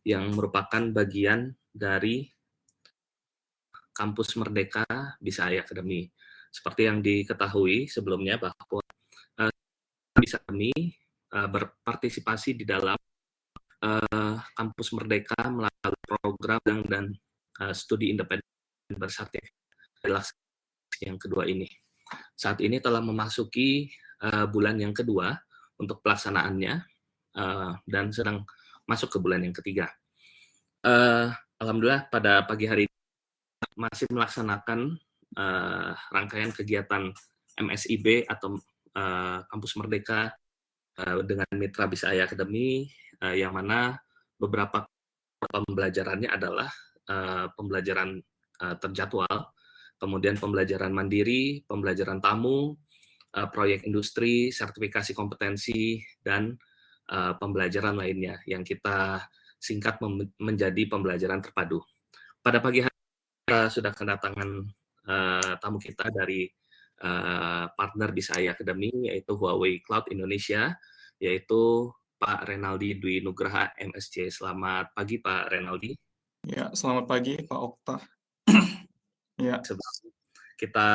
yang merupakan bagian dari Kampus Merdeka Bisa AI Academy. Seperti yang diketahui sebelumnya bahwa Bisa kami berpartisipasi di dalam Kampus Merdeka melalui program dan studi independen bersertifikat yang kedua ini. Saat ini telah memasuki bulan yang kedua untuk pelaksanaannya dan sedang masuk ke bulan yang ketiga. Alhamdulillah pada pagi hari ini masih melaksanakan rangkaian kegiatan MSIB atau Kampus Merdeka dengan Mitra Bisa AI Academy, yang mana beberapa pembelajarannya adalah pembelajaran terjadwal, kemudian pembelajaran mandiri, pembelajaran tamu, proyek industri, sertifikasi kompetensi, dan pembelajaran lainnya yang kita singkat menjadi pembelajaran terpadu. Pada pagi hari kita sudah kedatangan tamu kita dari partner Bisa AI Academy, yaitu Huawei Cloud Indonesia, yaitu Pak Renaldi Dwi Nugraha, MSc. Selamat pagi, Pak Renaldi. Ya, selamat pagi, Pak Okta. Ya. Sebelum kita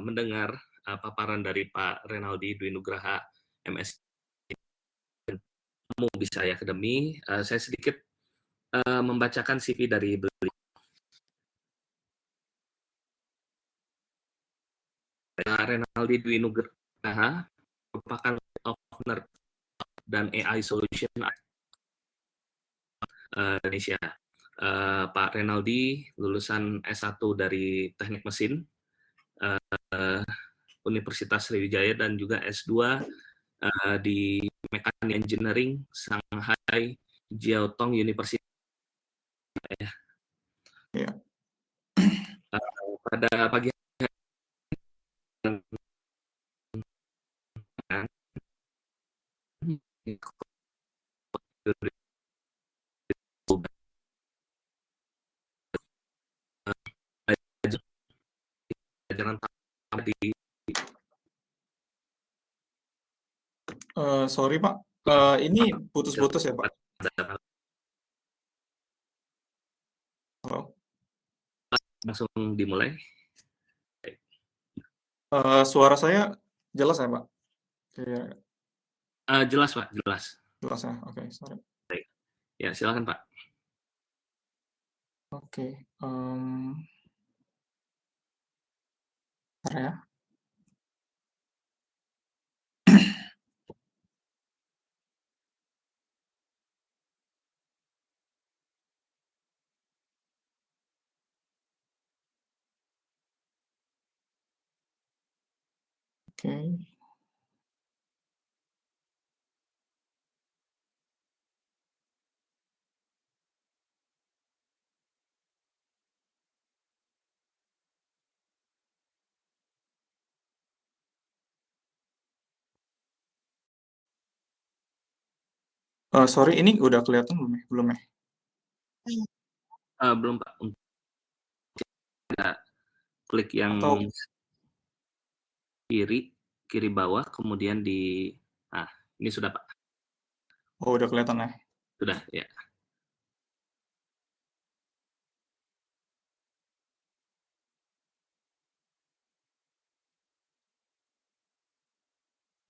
mendengar paparan dari Pak Renaldi Dwi Nugraha, MSc Bisa AI Academy, saya sedikit membacakan CV dari beliau. Renaldi Dwi Nugraha merupakan owner dan AI Solution Indonesia. Pak Renaldi lulusan S1 dari Teknik Mesin Universitas Sriwijaya dan juga S2 di Mechanical Engineering Shanghai Jiaotong University. Ya. Pada pagi di Sorry Pak, ini putus-putus ya Pak? Halo? Langsung dimulai. Suara saya jelas ya Pak? Jelas Pak, jelas. Jelas ya, oke, sorry. Ya, silakan Pak. Oke, bentar ya. Oke. Sorry, ini udah kelihatan belum ya? Belum ya? Belum Pak. Klik yang Atau kiri bawah, kemudian di ini sudah Pak. oh udah kelihatan ya? Sudah ya.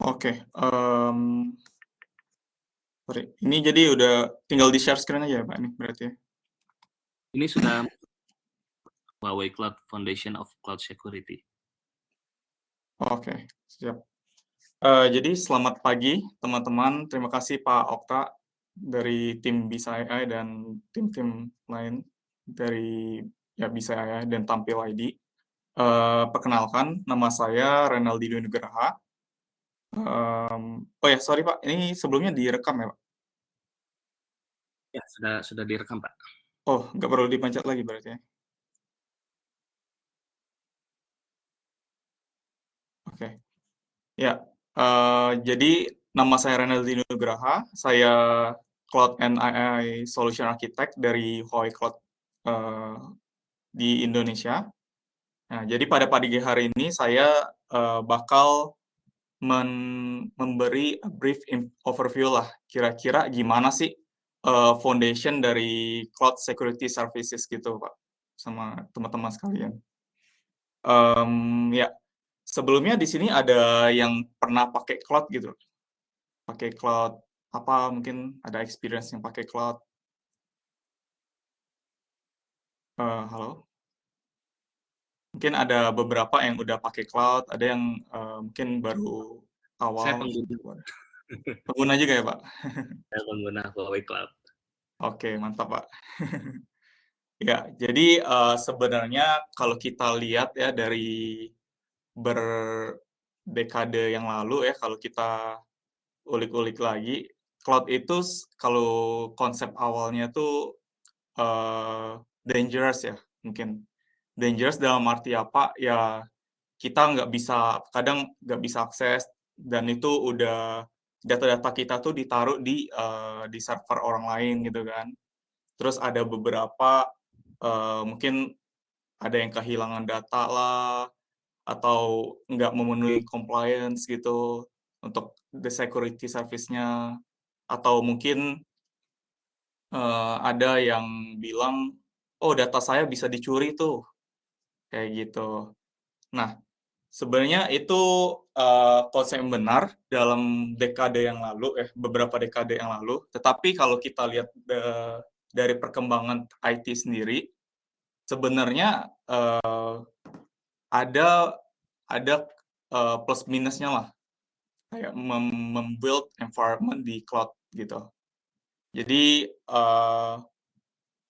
Oke, sorry. Ini jadi udah tinggal di share screen aja ya Pak ini berarti ya? Ini sudah Huawei Cloud Foundation of Cloud Security. Oke, siap. Jadi selamat pagi teman-teman, terima kasih Pak Okta dari tim Bisa AI dan tim-tim lain dari ya Bisa AI dan Tampil ID. Perkenalkan, nama saya Renaldi Dwi Nugraha. Oh ya, sorry Pak, ini sebelumnya direkam ya Pak? Ya, sudah direkam Pak. Oh, nggak perlu dipencet lagi berarti ya? Oke. Ya, jadi nama saya Renaldi Nugraha, saya Cloud and AI Solution Architect dari Huawei Cloud di Indonesia. Nah, jadi pada pagi hari ini saya bakal memberi a brief overview lah, kira-kira gimana sih foundation dari cloud security services gitu, Pak, sama teman-teman sekalian. Ya, sebelumnya di sini ada yang pernah pakai cloud gitu? Pakai cloud apa, mungkin ada experience yang pakai cloud? Halo? Mungkin ada beberapa yang udah pakai cloud, ada yang mungkin baru Saya awal. pengguna, Pengguna juga ya, Pak? saya pengguna Huawei Cloud. Oke, mantap, Pak. Ya, jadi sebenarnya kalau kita lihat ya dari berdekade yang lalu ya, kalau kita ulik-ulik lagi, cloud itu kalau konsep awalnya tuh dangerous ya, mungkin. Dangerous dalam arti apa, ya kita kadang nggak bisa akses, dan itu udah data-data kita tuh ditaruh di server orang lain gitu kan. Terus ada beberapa, mungkin ada yang kehilangan data lah, atau nggak memenuhi compliance gitu untuk the security service-nya, atau mungkin ada yang bilang, oh data saya bisa dicuri tuh, kayak gitu. Nah, sebenarnya itu konsep yang benar dalam dekade yang lalu, beberapa dekade yang lalu. Tetapi kalau kita lihat dari perkembangan IT sendiri, sebenarnya ada plus minusnya lah, kayak membuild environment di cloud gitu. Jadi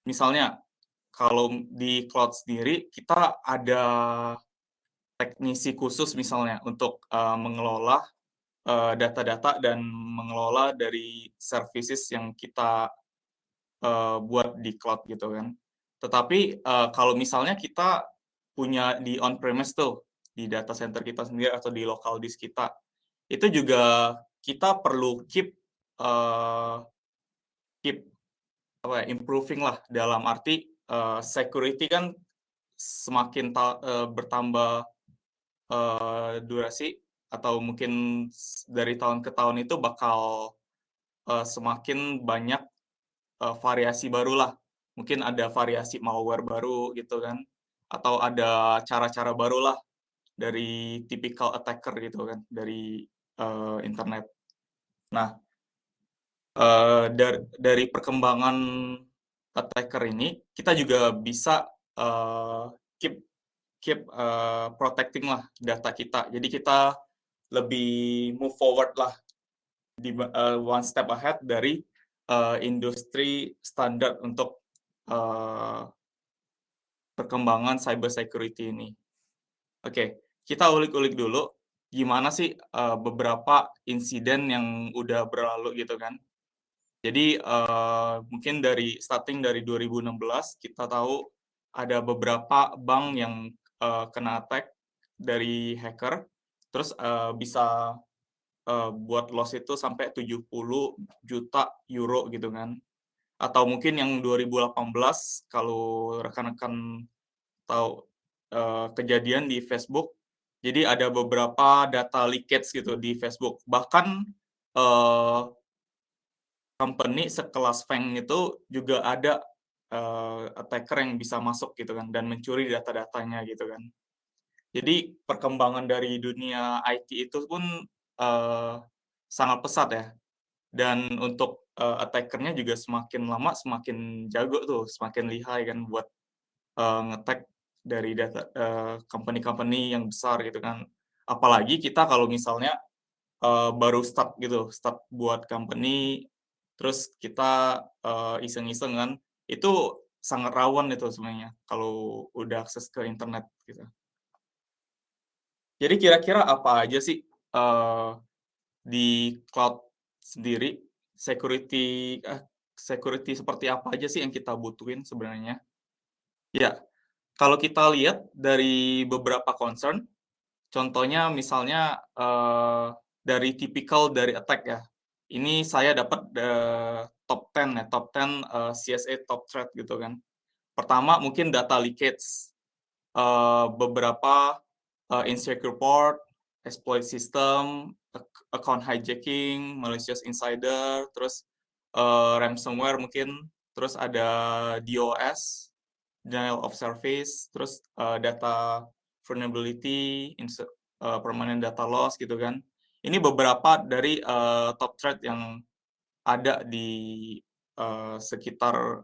misalnya kalau di cloud sendiri kita ada teknisi khusus misalnya untuk mengelola data-data dan mengelola dari services yang kita buat di cloud gitu kan. Tetapi kalau misalnya kita punya di on-premise tuh, di data center kita sendiri atau di local disk kita, itu juga kita perlu uh, keep apa ya, improving lah, dalam arti security kan semakin bertambah durasi, atau mungkin dari tahun ke tahun itu bakal semakin banyak variasi baru lah. Mungkin ada variasi malware baru gitu kan, atau ada cara-cara baru lah dari typical attacker gitu kan, dari internet. Nah, dari perkembangan attacker ini, kita juga bisa keep keep protecting lah data kita. Jadi kita lebih move forward lah, di one step ahead dari industri standar untuk perkembangan cyber security ini. Oke, kita ulik-ulik dulu gimana sih beberapa insiden yang udah berlalu gitu kan. Jadi mungkin starting dari 2016 kita tahu ada beberapa bank yang kena attack dari hacker, terus bisa buat loss itu sampai 70 juta euro gitu kan. Atau mungkin yang 2018 kalau rekan-rekan tahu kejadian di Facebook, jadi ada beberapa data leakage gitu di Facebook. Bahkan company sekelas Feng itu juga ada attacker yang bisa masuk gitu kan dan mencuri data-datanya gitu kan. Jadi perkembangan dari dunia IT itu pun sangat pesat ya. Dan untuk attacker-nya juga semakin lama semakin jago tuh, semakin lihai kan buat nge-tag dari data company-company yang besar gitu kan. Apalagi kita kalau misalnya baru start buat company, terus kita iseng-iseng kan, itu sangat rawan itu sebenarnya kalau udah akses ke internet gitu. Jadi kira-kira apa aja sih di cloud sendiri, security seperti apa aja sih yang kita butuhin sebenarnya? Ya, kalau kita lihat dari beberapa concern, contohnya misalnya dari typical dari attack ya. Ini saya dapat top 10 ya, top 10 CSA top threat gitu kan. Pertama mungkin data leakage, beberapa insecure port, exploit system, account hijacking, malicious insider, terus ransomware mungkin, terus ada DOS, denial of service, terus data vulnerability, permanent data loss gitu kan. Ini beberapa dari top threat yang ada di sekitar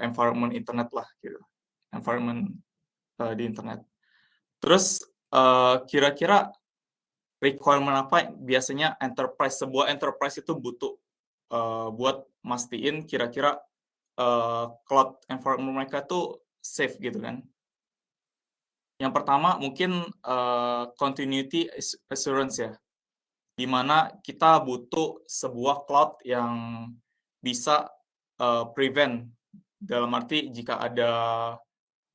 environment internet lah gitu, environment di internet. Terus kira-kira requirement apa biasanya sebuah enterprise itu butuh buat mastiin kira-kira cloud environment mereka tuh safe gitu kan. Yang pertama mungkin continuity assurance ya, di mana kita butuh sebuah cloud yang bisa prevent, dalam arti jika ada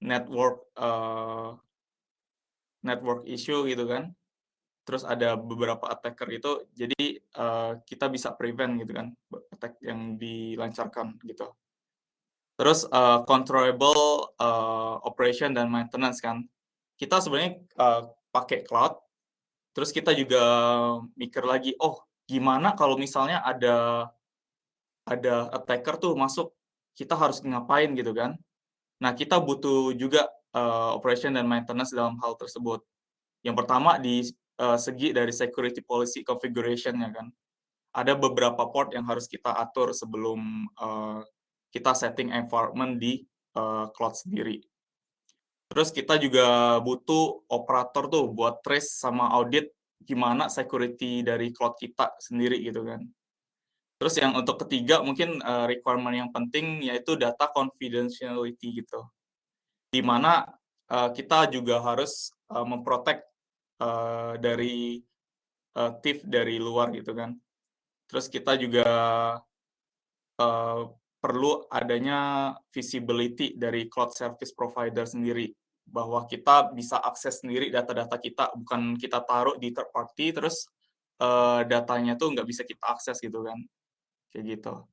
network issue gitu kan, terus ada beberapa attacker itu, jadi kita bisa prevent gitu kan, attack yang dilancarkan gitu. Terus controllable operation dan maintenance kan. Kita sebenarnya pakai cloud, terus kita juga mikir lagi, oh gimana kalau misalnya ada attacker tuh masuk, kita harus ngapain gitu kan. Nah, kita butuh juga operation dan maintenance dalam hal tersebut. Yang pertama di segi dari security policy configuration-nya kan. Ada beberapa port yang harus kita atur sebelum kita setting environment di cloud sendiri. Terus kita juga butuh operator tuh buat trace sama audit gimana security dari cloud kita sendiri gitu kan. Terus yang untuk ketiga mungkin requirement yang penting yaitu data confidentiality gitu. Di mana kita juga harus memprotect dari thief dari luar gitu kan. Terus kita juga perlu adanya visibility dari cloud service provider sendiri, bahwa kita bisa akses sendiri data-data kita, bukan kita taruh di third party terus datanya tuh nggak bisa kita akses gitu kan, kayak gitu.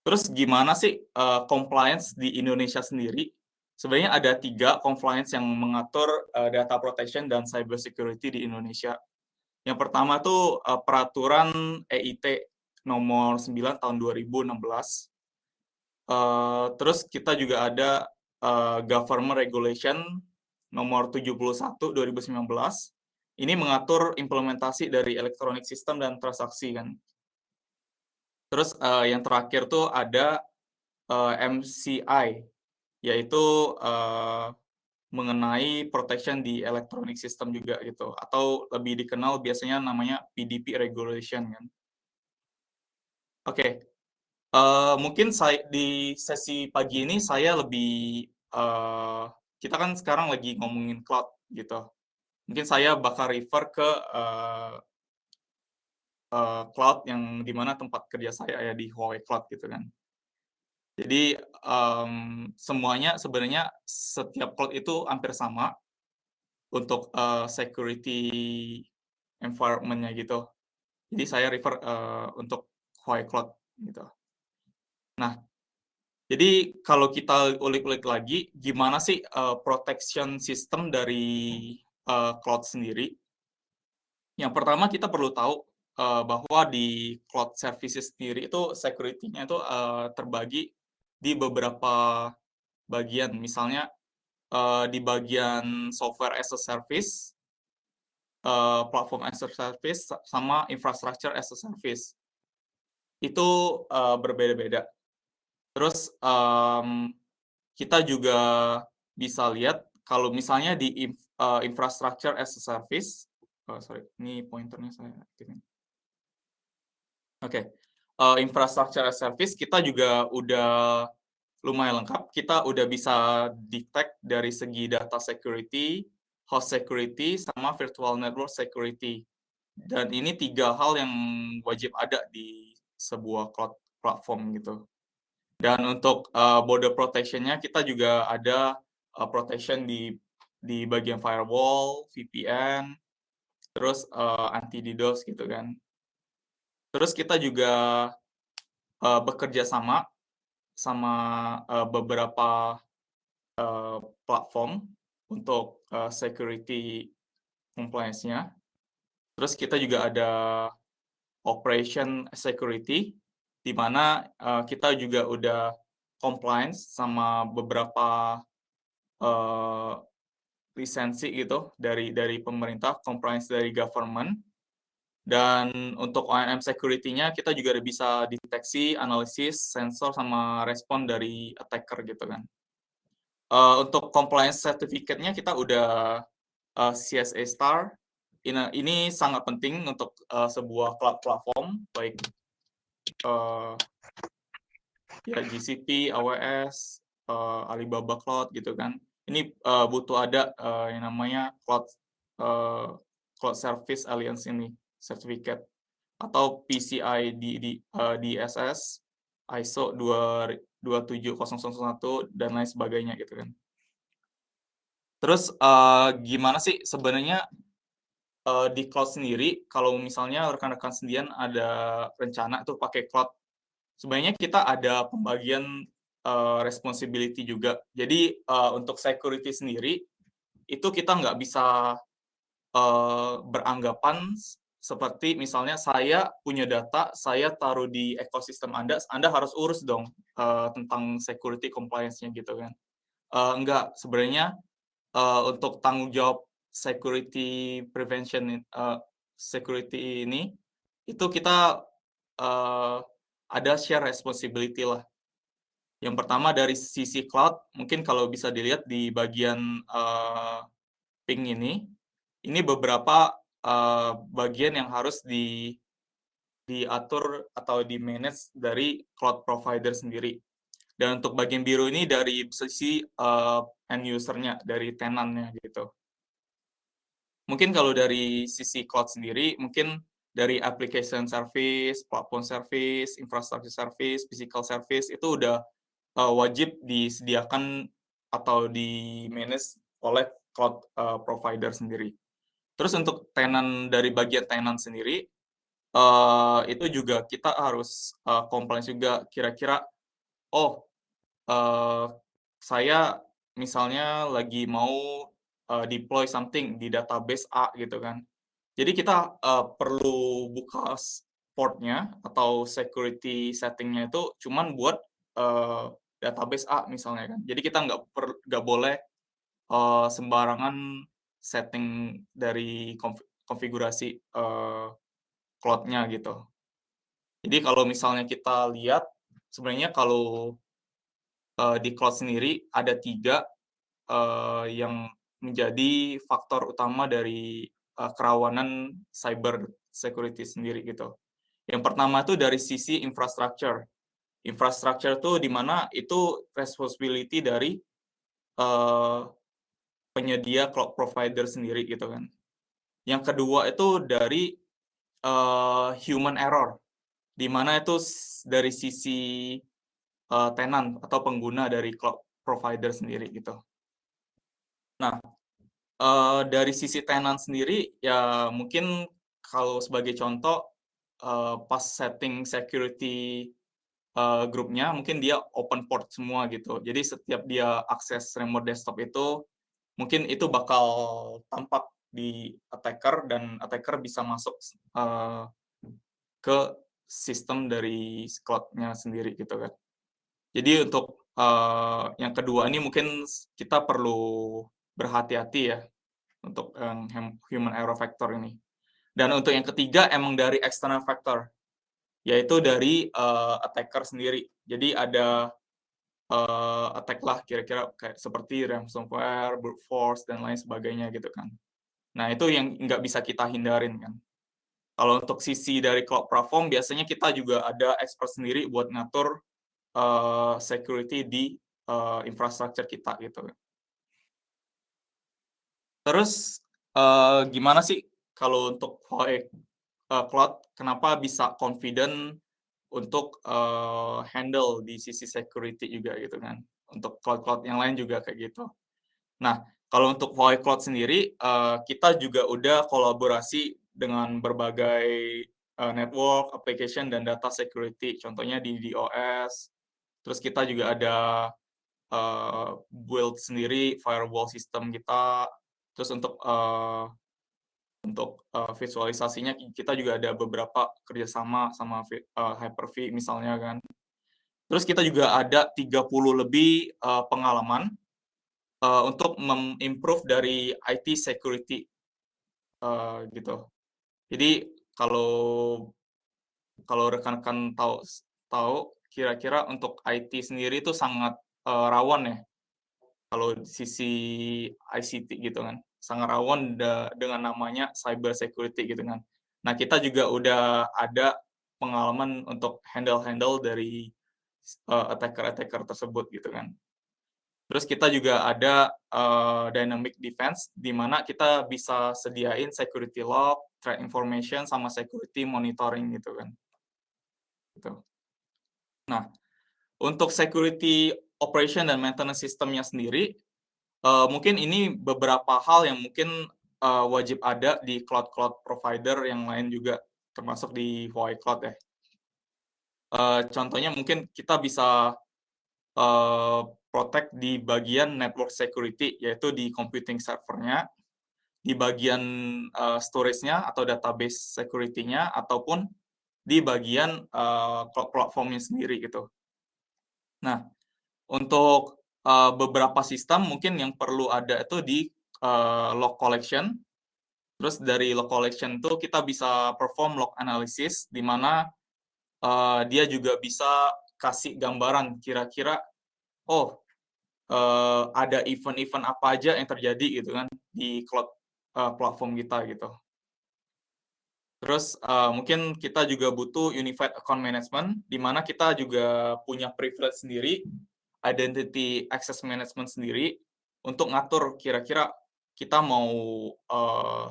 Terus gimana sih compliance di Indonesia sendiri? Sebenarnya ada 3 compliance yang mengatur data protection dan cyber security di Indonesia. Yang pertama tuh peraturan EIT nomor 9 tahun 2016. Terus kita juga ada Government Regulation nomor 71 2019. Ini mengatur implementasi dari electronic system dan transaksi kan. Terus yang terakhir tuh ada MCI, yaitu mengenai protection di electronic system juga gitu, atau lebih dikenal biasanya namanya PDP regulation kan. Oke, mungkin di sesi pagi ini saya lebih kita kan sekarang lagi ngomongin cloud gitu. Mungkin saya bakal refer ke cloud yang dimana tempat kerja saya ya di Huawei Cloud gitu kan. Jadi semuanya sebenarnya setiap cloud itu hampir sama untuk security environment-nya gitu. Jadi saya refer untuk Huawei Cloud gitu. Nah, jadi kalau kita ulik-ulik lagi, gimana sih protection system dari cloud sendiri? Yang pertama kita perlu tahu bahwa di cloud services sendiri itu security-nya itu terbagi di beberapa bagian. Misalnya di bagian software as a service, platform as a service, sama infrastructure as a service. Itu berbeda-beda. Terus kita juga bisa lihat kalau misalnya di infrastructure as a service, sorry, ini pointernya saya aktifin. Oke, infrastructure as a service kita juga udah lumayan lengkap. Kita udah bisa detect dari segi data security, host security, sama virtual network security. Dan ini 3 hal yang wajib ada di sebuah cloud platform gitu. Dan untuk border protection-nya kita juga ada protection di bagian firewall, VPN, terus anti DDoS gitu kan. Terus kita juga bekerja sama beberapa platform untuk security compliance-nya. Terus kita juga ada operation security, di mana kita juga udah compliance sama beberapa lisensi gitu dari pemerintah, compliance dari government. Dan untuk O&M security-nya kita juga udah bisa deteksi, analisis, sensor, sama respon dari attacker gitu kan. Untuk compliance certificate-nya kita udah CSA Star. Ini sangat penting untuk sebuah cloud platform, baik ya GCP, AWS, Alibaba Cloud gitu kan. Ini butuh ada yang namanya Cloud Service Alliance ini, certificate, atau PCI DSS, ISO 27001, dan lain sebagainya gitu kan. Terus gimana sih sebenarnya di cloud sendiri, kalau misalnya rekan-rekan sendirian ada rencana tuh pakai cloud, sebenarnya kita ada pembagian responsibility juga. Jadi untuk security sendiri, itu kita nggak bisa beranggapan seperti misalnya saya punya data, saya taruh di ekosistem Anda harus urus dong tentang security compliance-nya gitu kan. Enggak, sebenarnya untuk tanggung jawab security prevention, security ini, itu kita ada share responsibility lah. Yang pertama dari sisi cloud, mungkin kalau bisa dilihat di bagian pink ini beberapa bagian yang harus diatur atau di-manage dari cloud provider sendiri. Dan untuk bagian biru ini dari sisi end user-nya, dari tenant-nya gitu. Mungkin kalau dari sisi cloud sendiri, mungkin dari application service, platform service, infrastructure service, physical service, itu udah wajib disediakan atau di-manage oleh cloud provider sendiri. Terus untuk dari bagian tenant sendiri, itu juga kita harus compliance juga, kira-kira, oh saya misalnya lagi mau deploy something di database A gitu kan. Jadi kita perlu buka portnya atau security settingnya itu cuman buat database A misalnya kan. Jadi kita nggak boleh sembarangan setting dari konfigurasi cloud-nya gitu. Jadi kalau misalnya kita lihat, sebenarnya kalau di cloud sendiri ada 3 yang menjadi faktor utama dari kerawanan cyber security sendiri gitu. Yang pertama itu dari sisi infrastructure. Infrastructure tuh di mana itu responsibility dari penyedia cloud provider sendiri gitu kan. Yang kedua itu dari human error, di mana itu dari sisi tenant atau pengguna dari cloud provider sendiri gitu. Nah, dari sisi tenant sendiri, ya mungkin kalau sebagai contoh, pas setting security grupnya, mungkin dia open port semua gitu. Jadi setiap dia akses remote desktop itu, mungkin itu bakal tampak di attacker, dan attacker bisa masuk ke sistem dari cloud-nya sendiri gitu kan. Jadi untuk yang kedua ini mungkin kita perlu berhati-hati ya untuk human error factor ini. Dan untuk yang ketiga emang dari external factor, yaitu dari attacker sendiri. Jadi ada attack lah kira-kira kayak seperti ransomware, brute force, dan lain sebagainya gitu kan. Nah itu yang nggak bisa kita hindarin kan. Kalau untuk sisi dari cloud platform, biasanya kita juga ada expert sendiri buat ngatur security di infrastructure kita gitu. Terus gimana sih kalau untuk Huawei Cloud, kenapa bisa confident untuk handle di sisi security juga gitu kan, untuk cloud-cloud yang lain juga kayak gitu. Nah, kalau untuk Huawei Cloud sendiri, kita juga udah kolaborasi dengan berbagai network, application, dan data security, contohnya di DOS. Terus kita juga ada build sendiri firewall system kita. Terus untuk Untuk visualisasinya kita juga ada beberapa kerjasama sama Hyper-V misalnya kan. Terus kita juga ada 30 lebih pengalaman untuk improve dari IT security gitu. Jadi kalau rekan-rekan tahu kira-kira untuk IT sendiri itu sangat rawan ya. Kalau sisi ICT gitu kan, sangat rawan dengan namanya cyber security gitu kan. Nah, kita juga udah ada pengalaman untuk handle dari attacker tersebut gitu kan. Terus kita juga ada dynamic defense, di mana kita bisa sediain security log, threat information, sama security monitoring gitu kan. Gitu. Nah, untuk security operation dan maintenance systemnya sendiri, mungkin ini beberapa hal yang mungkin wajib ada di cloud provider yang lain juga, termasuk di Huawei Cloud ya. Contohnya mungkin kita bisa protect di bagian network security, yaitu di computing servernya, di bagian storage-nya atau database security-nya, ataupun di bagian cloud platform-nya sendiri gitu. Nah, untuk beberapa sistem mungkin yang perlu ada itu di log collection. Terus dari log collection itu kita bisa perform log analysis, di mana dia juga bisa kasih gambaran kira-kira, ada event-event apa aja yang terjadi gitu kan di cloud platform kita gitu. Terus mungkin kita juga butuh unified account management, di mana kita juga punya privilege sendiri, identity access management sendiri, untuk ngatur kira-kira kita mau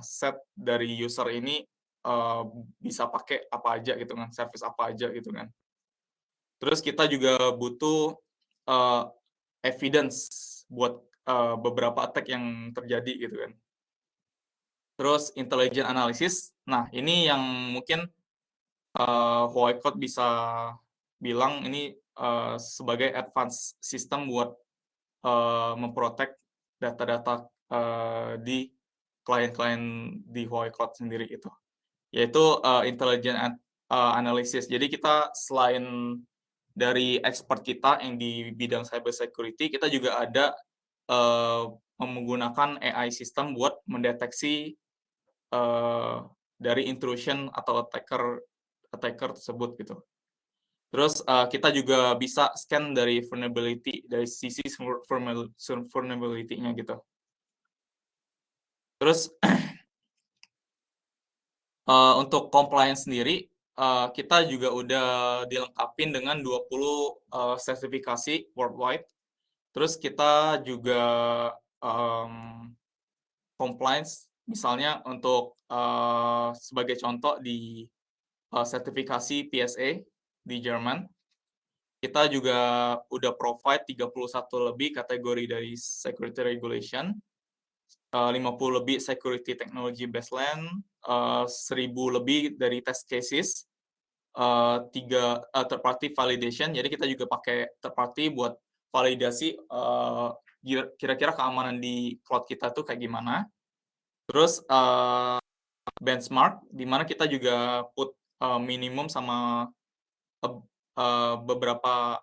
set dari user ini bisa pakai apa aja gitu kan, service apa aja gitu kan. Terus kita juga butuh evidence buat beberapa attack yang terjadi gitu kan. Terus intelligent analysis, nah ini yang mungkin Huawei Cloud bisa bilang ini sebagai advanced system buat memprotect data-data di klien-klien di Huawei Cloud sendiri itu, yaitu intelligent analysis. Jadi kita selain dari expert kita yang di bidang cyber security, kita juga ada menggunakan AI system buat mendeteksi dari intrusion atau attacker tersebut gitu. Terus kita juga bisa scan dari vulnerability, dari sisi vulnerability-nya gitu. Terus untuk compliance sendiri, kita juga udah dilengkapin dengan 20 sertifikasi worldwide. Terus kita juga compliance, misalnya untuk sebagai contoh di sertifikasi PSA di Jerman, kita juga udah provide 31 lebih kategori dari security regulation, 50 lebih security technology baseline, 1000 lebih dari test cases, 3 third party validation. Jadi kita juga pakai third party buat validasi kira-kira keamanan di cloud kita tuh kayak gimana. Terus benchmark, di mana kita juga put minimum sama beberapa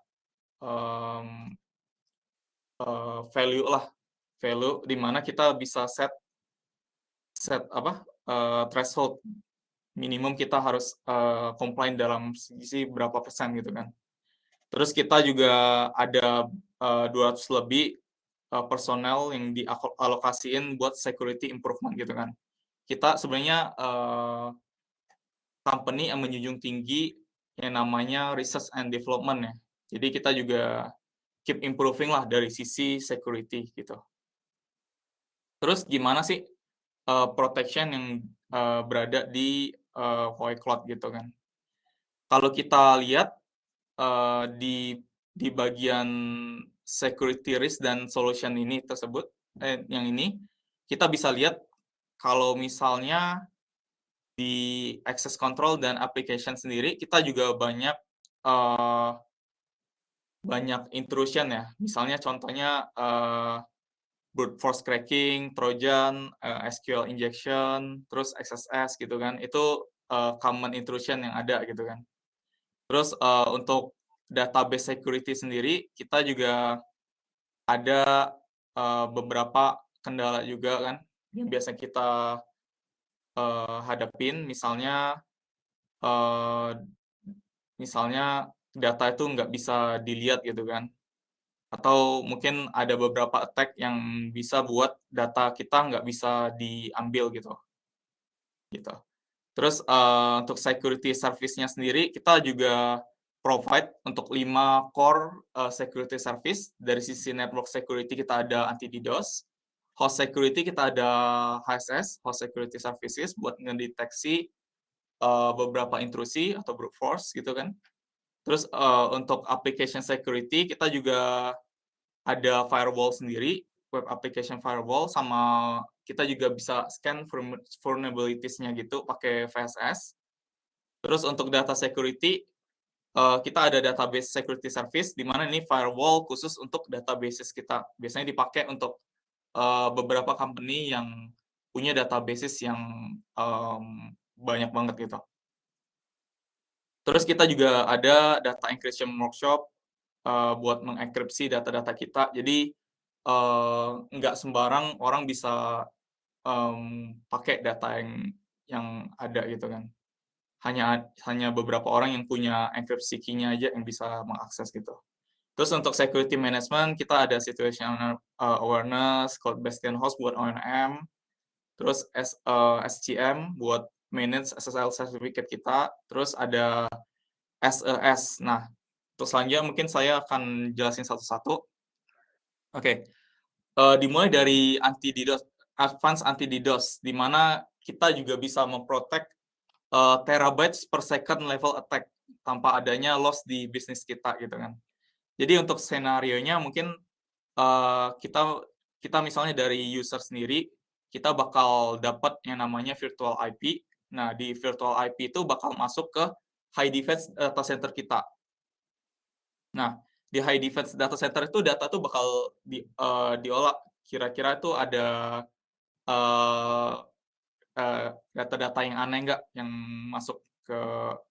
value di mana kita bisa set threshold minimum kita harus comply dalam sisi berapa persen gitu kan. Terus kita juga ada 200 lebih personel yang dialokasiin buat security improvement gitu kan. Kita sebenarnya company yang menjunjung tinggi yang namanya research and development ya. Jadi kita juga keep improving lah dari sisi security gitu. Terus gimana sih protection yang berada di Huawei Cloud gitu kan? Kalau kita lihat di bagian security risk dan solution ini tersebut, yang ini kita bisa lihat kalau misalnya di access control dan application sendiri kita juga banyak intrusion ya. Misalnya contohnya brute force cracking, Trojan, SQL injection, terus XSS gitu kan. Itu common intrusion yang ada gitu kan. Terus untuk database security sendiri, kita juga ada beberapa kendala juga kan yang biasa kita hadapin, misalnya data itu nggak bisa dilihat gitu kan, atau mungkin ada beberapa attack yang bisa buat data kita nggak bisa diambil gitu. Terus untuk security service-nya sendiri, kita juga provide untuk 5 core security service. Dari sisi network security kita ada anti-DDoS, host security kita ada HSS, host security services, buat ngedeteksi beberapa intrusi atau brute force gitu kan. Terus untuk application security kita juga ada firewall sendiri, web application firewall, sama kita juga bisa scan vulnerabilities-nya gitu pakai VSS. Terus untuk data security, kita ada database security service, di mana ini firewall khusus untuk databases kita. Biasanya dipakai untuk beberapa company yang punya databases yang banyak banget gitu. Terus kita juga ada data encryption workshop buat mengenkripsi data-data kita. Jadi nggak sembarang orang bisa pakai data yang ada gitu kan. Hanya beberapa orang yang punya encryption key-nya aja yang bisa mengakses gitu. Terus untuk security management kita ada situational awareness, cloud bastion host buat ONM, terus SCM buat manage SSL certificate kita, terus ada SES. Nah, untuk selanjutnya mungkin saya akan jelasin satu-satu. Oke. Dimulai dari anti-DDoS, advance anti-DDoS, di mana kita juga bisa memprotect terabytes per second level attack tanpa adanya loss di bisnis kita gitu kan. Jadi untuk skenario-nya mungkin kita misalnya dari user sendiri, kita bakal dapat yang namanya virtual IP. Nah, di virtual IP itu bakal masuk ke high defense data center kita. Nah, di high defense data center itu data tuh bakal diolah. Kira-kira itu ada data-data yang aneh nggak yang masuk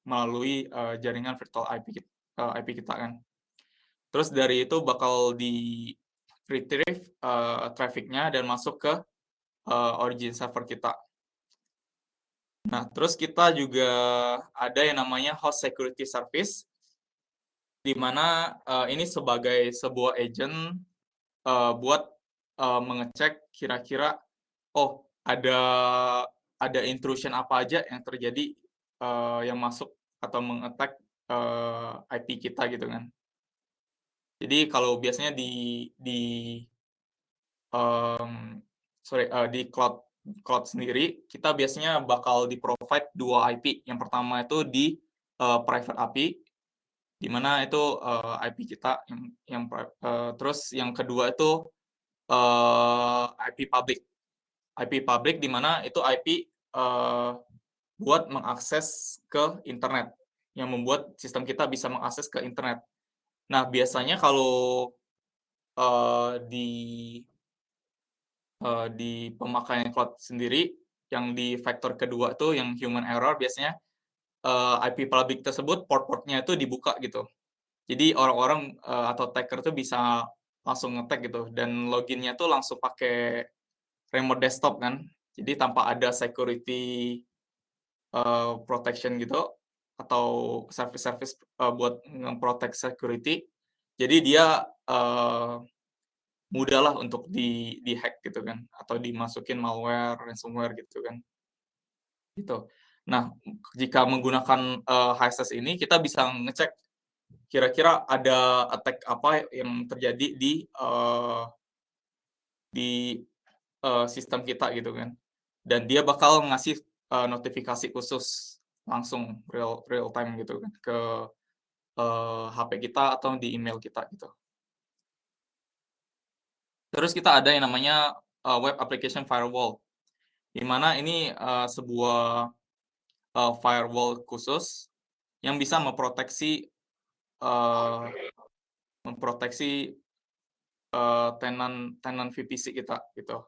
melalui jaringan virtual IP kita kan. Terus dari itu bakal di retrieve traffic-nya dan masuk ke origin server kita. Nah, terus kita juga ada yang namanya host security service, di mana ini sebagai sebuah agent buat mengecek kira-kira ada intrusion apa aja yang terjadi yang masuk atau mengattack IP kita gitu kan. Jadi kalau biasanya di cloud sendiri, kita biasanya bakal di-provide 2 IP. Yang pertama itu di private IP, di mana itu IP kita terus yang kedua itu IP public. IP public di mana itu IP buat mengakses ke internet, yang membuat sistem kita bisa mengakses ke internet. Nah, biasanya kalau di pemakaian cloud sendiri, yang di faktor kedua tuh yang human error, biasanya IP public tersebut port-portnya itu dibuka gitu. Jadi orang-orang atau attacker tuh bisa langsung nge-tag gitu, dan loginnya tuh langsung pakai remote desktop kan. Jadi tanpa ada security protection gitu, atau service-service buat nge-protect security. Jadi dia mudah lah untuk di-hack gitu kan, atau dimasukin malware, ransomware gitu kan. Gitu. Nah, jika menggunakan HSS ini, kita bisa ngecek kira-kira ada attack apa yang terjadi di sistem kita gitu kan. Dan dia bakal ngasih notifikasi khusus langsung real time gitu kan ke HP kita atau di email kita gitu. Terus kita ada yang namanya web application firewall, di mana ini sebuah firewall khusus yang bisa memproteksi tenant VPC kita gitu.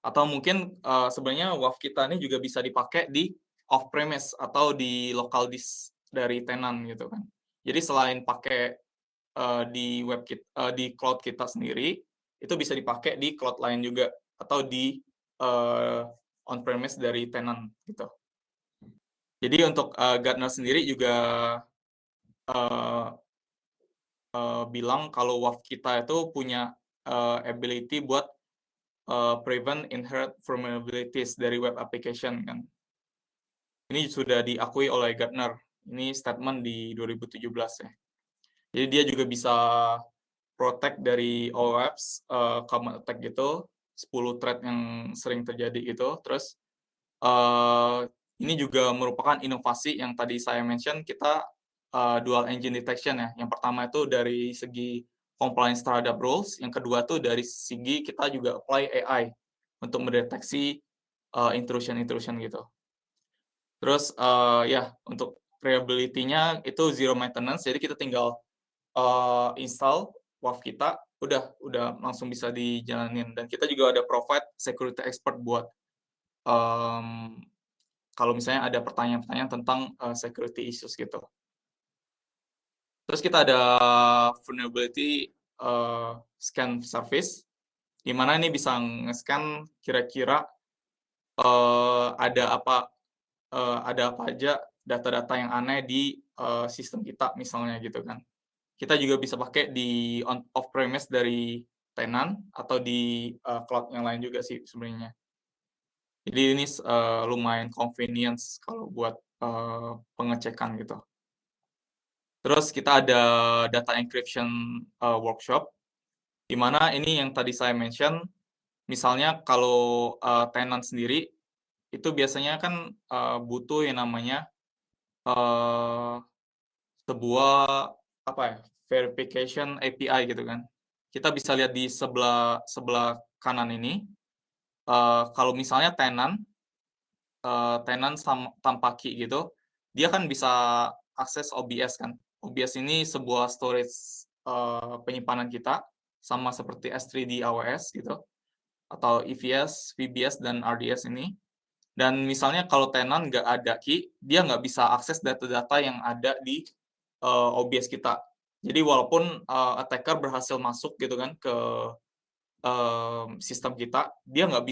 Atau mungkin sebenarnya WAF kita ini juga bisa dipakai di off-premise atau di local disk dari tenant gitu kan. Jadi selain pakai di di cloud kita sendiri, itu bisa dipakai di cloud lain juga atau di on-premise dari tenant gitu. Jadi untuk Gartner sendiri juga bilang kalau WAF kita itu punya ability buat prevent inherent vulnerabilities dari web application kan. Ini sudah diakui oleh Gartner. Ini statement di 2017 ya. Jadi dia juga bisa protect dari OWASP, common attack gitu, 10 threat yang sering terjadi gitu. Terus ini juga merupakan inovasi yang tadi saya mention, kita dual engine detection ya. Yang pertama itu dari segi compliance terhadap rules, yang kedua tuh dari segi kita juga apply AI untuk mendeteksi intrusion gitu. Terus ya untuk reliability-nya itu zero maintenance, jadi kita tinggal install WAF kita, udah langsung bisa dijalanin. Dan kita juga ada provide security expert buat kalau misalnya ada pertanyaan-pertanyaan tentang security issues gitu. Terus kita ada vulnerability scan service, di mana ini bisa nge-scan kira-kira ada apa aja data-data yang aneh di sistem kita misalnya gitu kan. Kita juga bisa pakai di off-premise dari tenant atau di cloud yang lain juga sih sebenarnya. Jadi ini lumayan convenience kalau buat pengecekan gitu. Terus kita ada data encryption workshop, di mana ini yang tadi saya mention, misalnya kalau tenant sendiri, itu biasanya kan butuh yang namanya sebuah verification API gitu kan. Kita bisa lihat di sebelah kanan ini, kalau misalnya tenant tanpa key gitu, dia kan bisa akses OBS kan. OBS ini sebuah storage penyimpanan kita, sama seperti S3 di AWS gitu, atau EVS, VBS, dan RDS ini. Dan misalnya kalau tenant nggak ada key, dia nggak bisa akses data-data yang ada di OBS kita. Jadi walaupun attacker berhasil masuk gitu kan ke sistem kita, dia nggak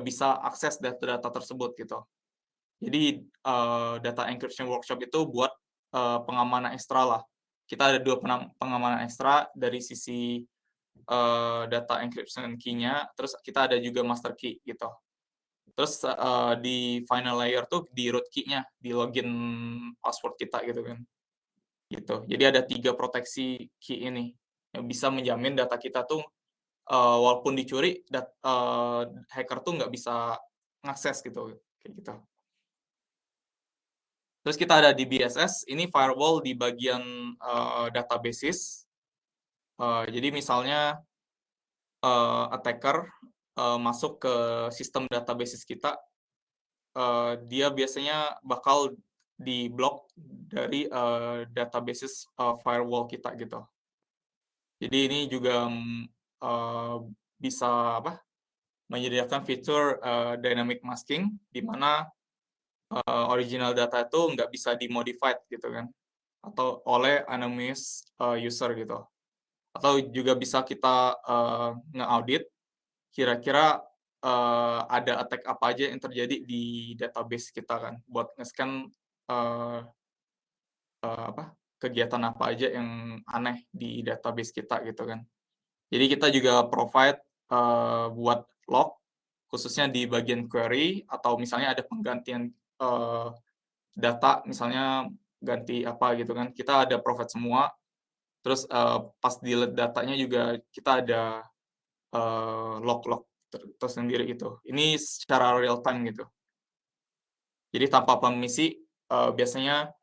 bisa akses data-data tersebut gitu. Jadi data encryption workshop itu buat pengamanan ekstra lah. Kita ada 2 pengamanan ekstra dari sisi data encryption key-nya, terus kita ada juga master key gitu. Terus di final layer tuh di root key-nya, di login password kita gitu kan. Gitu. Jadi ada 3 proteksi key ini yang bisa menjamin data kita tuh walaupun dicuri, hacker tuh nggak bisa ngakses gitu, kayak gitu. Terus kita ada di BSS, ini firewall di bagian databases. Jadi misalnya attacker masuk ke sistem databases kita, dia biasanya bakal di-block dari databases firewall kita gitu. Jadi ini juga bisa menyediakan fitur dynamic masking, di mana original data itu nggak bisa dimodified gitu kan, atau oleh anonymous user gitu. Atau juga bisa kita nge-audit kira-kira ada attack apa aja yang terjadi di database kita kan, buat nge-scan kegiatan apa aja yang aneh di database kita gitu kan. Jadi kita juga provide buat log, khususnya di bagian query, atau misalnya ada penggantian data, misalnya ganti apa gitu kan, kita ada provide semua. Terus pas delete datanya juga kita ada log-log tersendiri gitu. Ini secara real time gitu. Jadi tanpa permisi, biasanya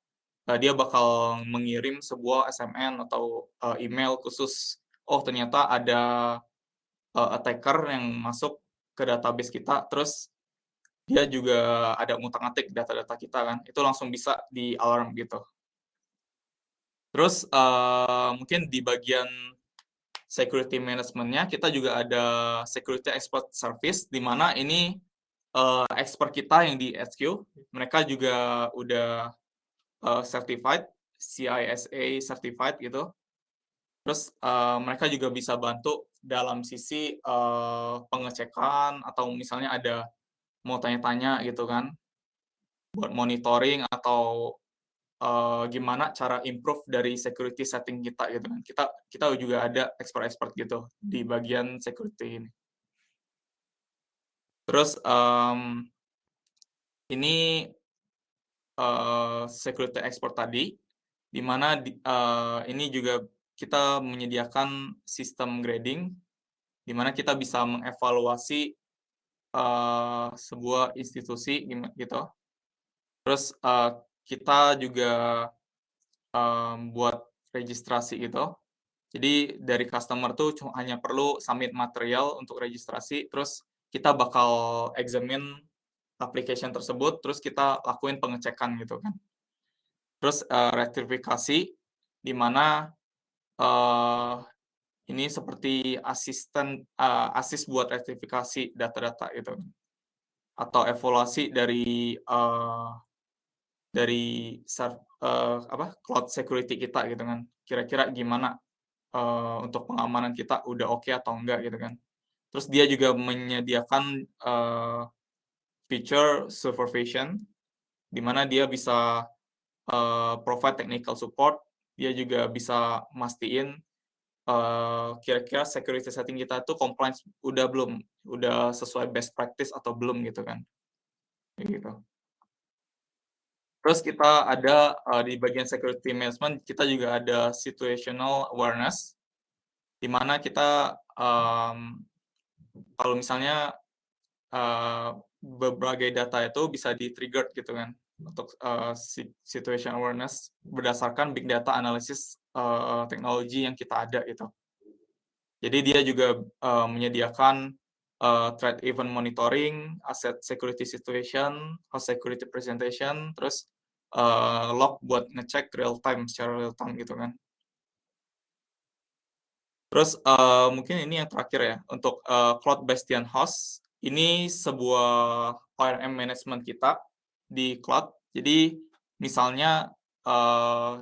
dia bakal mengirim sebuah SMN atau email khusus, oh ternyata ada attacker yang masuk ke database kita, terus dia juga ada ngutak-ngatik data-data kita kan, itu langsung bisa di alarm gitu. Terus mungkin di bagian security management-nya, kita juga ada security expert service, di mana ini expert kita yang di HQ, mereka juga udah certified, CISA certified gitu. Terus mereka juga bisa bantu dalam sisi pengecekan atau misalnya ada mau tanya-tanya gitu kan, buat monitoring atau gimana cara improve dari security setting kita gitu kan. Kita juga ada expert-expert gitu di bagian security ini. Terus ini security expert tadi, di mana ini juga kita menyediakan sistem grading, di mana kita bisa mengevaluasi sebuah institusi gitu. Terus kita juga buat registrasi gitu. Jadi dari customer tuh hanya perlu submit material untuk registrasi, terus kita bakal examine application tersebut, terus kita lakuin pengecekan gitu kan. Terus rektifikasi, di mana ini seperti assist buat rektifikasi data-data gitu, atau evaluasi dari cloud security kita gitu kan. Kira-kira gimana untuk pengamanan kita udah oke atau enggak gitu kan. Terus dia juga menyediakan feature supervision, di mana dia bisa provide technical support, dia juga bisa mastiin kira-kira security setting kita tuh compliance udah belum, udah sesuai best practice atau belum gitu kan. Kayak gitu. Terus kita ada di bagian security management, kita juga ada situational awareness, di mana kita kalau misalnya berbagai data itu bisa di-trigger gitu kan, untuk situation awareness berdasarkan big data analysis teknologi yang kita ada gitu. Jadi dia juga menyediakan threat event monitoring, asset security situation, host security presentation, terus log buat ngecek secara real time gitu kan. Terus mungkin ini yang terakhir ya, untuk Cloud Bastion Host, ini sebuah ORM management kita di cloud. Jadi misalnya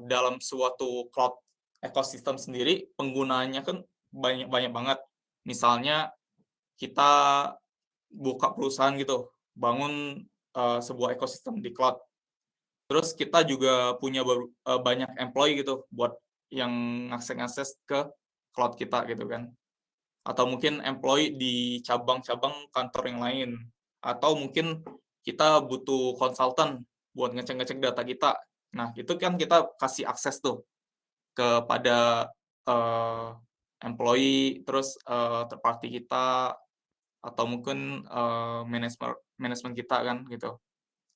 dalam suatu cloud ekosistem sendiri, penggunanya kan banyak banget. Misalnya kita buka perusahaan gitu, bangun sebuah ekosistem di cloud. Terus kita juga punya banyak employee gitu buat yang ngakses ke cloud kita gitu kan. Atau mungkin employee di cabang-cabang kantor yang lain. Atau mungkin kita butuh konsultan buat ngecek-ngecek data kita. Nah, itu kan kita kasih akses tuh kepada employee, terus third party kita, atau mungkin manajemen kita kan gitu.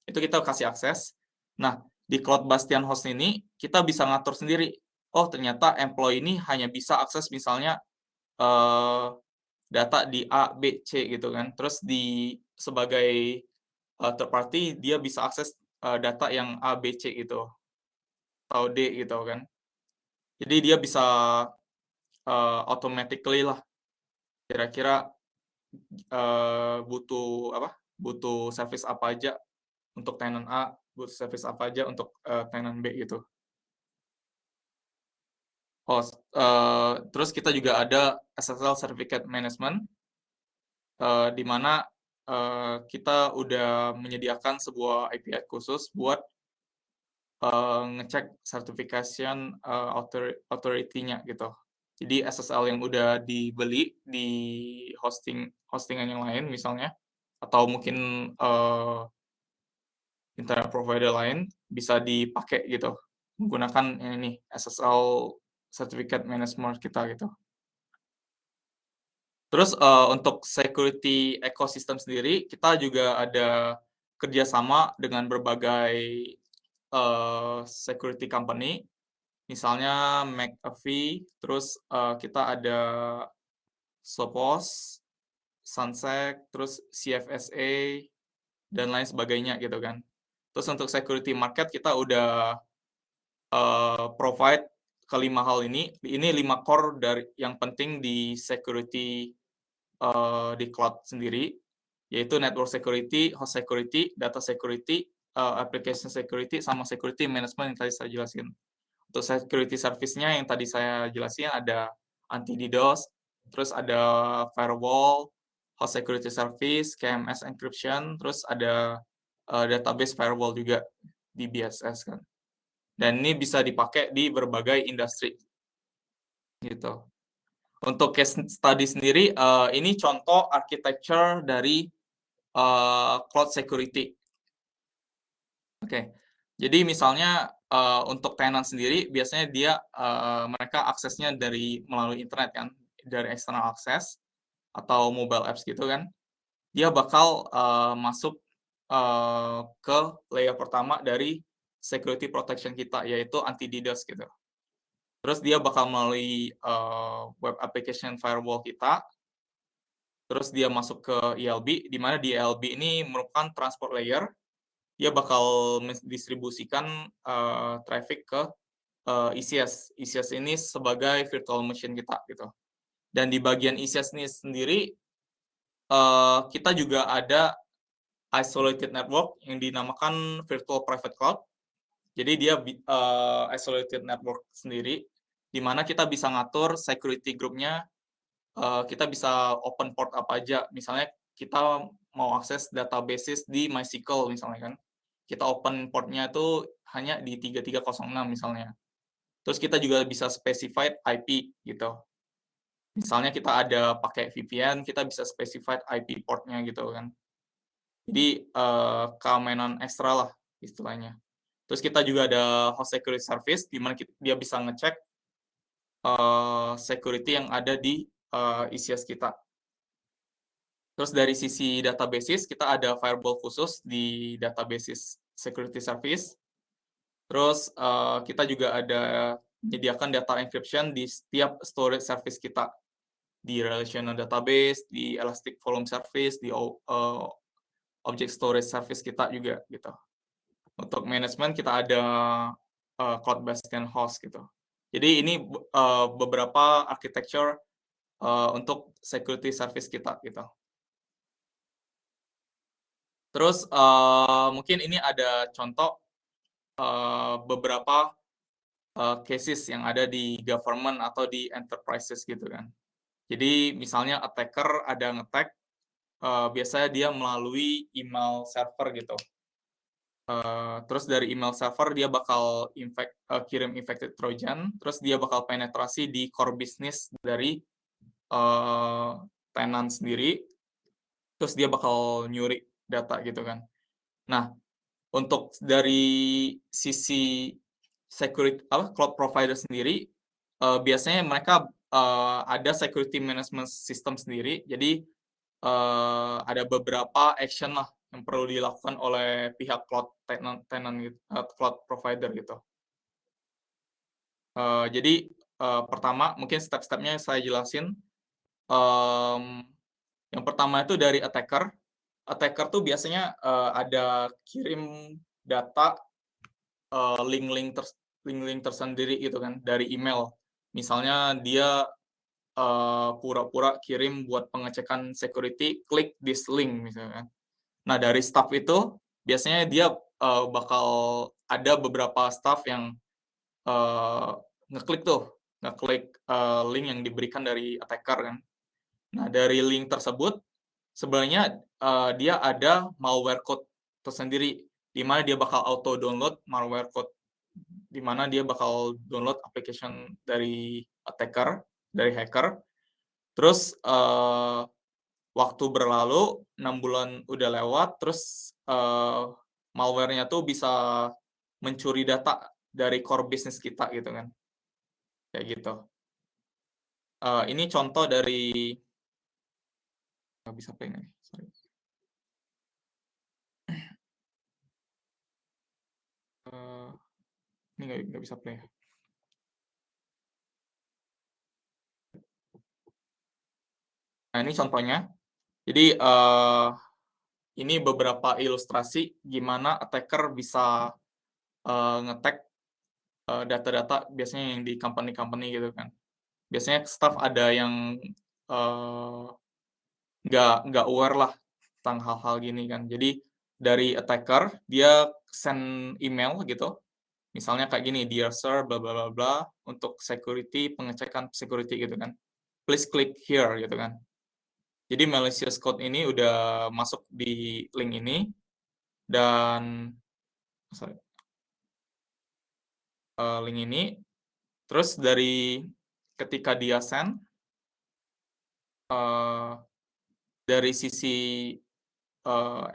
Itu kita kasih akses. Nah, di Cloud Bastion Host ini kita bisa ngatur sendiri. Oh, ternyata employee ini hanya bisa akses misalnya data di A, B, C gitu kan. Terus sebagai third party dia bisa akses data yang A, B, C gitu atau D gitu kan. Jadi dia bisa automatically lah kira-kira butuh service apa aja untuk tenant A, butuh service apa aja untuk tenant B gitu. Terus kita juga ada SSL Certificate Management, di mana kita udah menyediakan sebuah API khusus buat ngecek certification authority-nya gitu. Jadi SSL yang udah dibeli di hostingan yang lain misalnya, atau mungkin internet provider lain bisa dipakai gitu, menggunakan ini SSL Certificate Management kita gitu. Terus untuk security ecosystem sendiri, kita juga ada kerjasama dengan berbagai security company, misalnya McAfee, terus kita ada Sophos, Sunsec, terus CFSA, dan lain sebagainya gitu kan. Terus untuk security market kita udah provide kelima hal ini 5 core dari yang penting di security di cloud sendiri, yaitu network security, host security, data security, application security, sama security management yang tadi saya jelasin. Untuk security service-nya yang tadi saya jelasin ada anti-DDoS, terus ada firewall, host security service, KMS encryption, terus ada database firewall juga di BSS kan. Dan ini bisa dipakai di berbagai industri gitu. Untuk case study sendiri, ini contoh architecture dari cloud security. Oke, jadi misalnya untuk tenant sendiri biasanya dia mereka aksesnya melalui internet kan, dari external access atau mobile apps gitu kan. Dia bakal masuk ke layer pertama dari security protection kita, yaitu anti-DDoS gitu. Terus dia bakal melalui web application firewall kita, terus dia masuk ke ELB, di mana di ELB ini merupakan transport layer. Dia bakal mendistribusikan traffic ke ECS. ECS ini sebagai virtual machine kita gitu. Dan di bagian ECS ini sendiri kita juga ada isolated network yang dinamakan virtual private cloud. Jadi dia isolated network sendiri, di mana kita bisa ngatur security group-nya, kita bisa open port apa aja. Misalnya kita mau akses databases di MySQL misalnya kan. Kita open port-nya itu hanya di 3306 misalnya. Terus kita juga bisa specified IP gitu. Misalnya kita ada pakai VPN, kita bisa specified IP port-nya gitu kan. Jadi keamanan ekstra lah istilahnya. Terus kita juga ada host security service, di mana dia bisa ngecek security yang ada di ECS kita. Terus dari sisi databases, kita ada firewall khusus di databases security service. Terus kita juga ada menyediakan data encryption di setiap storage service kita. Di relational database, di elastic volume service, di object storage service kita juga gitu. Untuk management kita ada cloud based host gitu. Jadi ini beberapa architecture untuk security service kita gitu. Terus mungkin ini ada contoh beberapa cases yang ada di government atau di enterprises gitu kan. Jadi misalnya attacker ada nge-attack, biasanya dia melalui email server gitu. Terus dari email server dia bakal kirim infected trojan, terus dia bakal penetrasi di core business dari tenant sendiri, terus dia bakal nyuri data gitu kan. Nah, untuk dari sisi security cloud provider sendiri, biasanya mereka ada security management system sendiri. Jadi ada beberapa action lah yang perlu dilakukan oleh pihak cloud tenant gitu, cloud provider gitu. Jadi pertama mungkin step-stepnya saya jelasin. Yang pertama itu dari attacker. Attacker tuh biasanya ada kirim data link-link tersendiri gitu kan dari email. Misalnya dia pura-pura kirim buat pengecekan security, klik this link misalnya. Nah, dari staff itu biasanya dia bakal ada beberapa staff yang ngeklik link yang diberikan dari attacker kan. Nah, dari link tersebut sebenarnya dia ada malware code tersendiri, di mana dia bakal auto download malware code, di mana dia bakal download application dari attacker, dari hacker. Terus waktu berlalu, 6 bulan udah lewat, terus malware-nya tuh bisa mencuri data dari core business kita gitu kan. Kayak gitu. Ini contoh dari nggak bisa play nih, sorry. Ini nggak bisa play. Nah, ini contohnya. Jadi ini beberapa ilustrasi gimana attacker bisa nge-attack data-data biasanya yang di company-company gitu kan. Biasanya staff ada yang eh, nggak aware lah tentang hal-hal gini kan. Jadi dari attacker dia send email gitu, misalnya kayak gini, dear sir, bla bla bla bla, untuk security, pengecekan security gitu kan. Please click here gitu kan. Jadi malicious code ini udah masuk di link ini dan sorry, link ini. Terus dari ketika dia send, dari sisi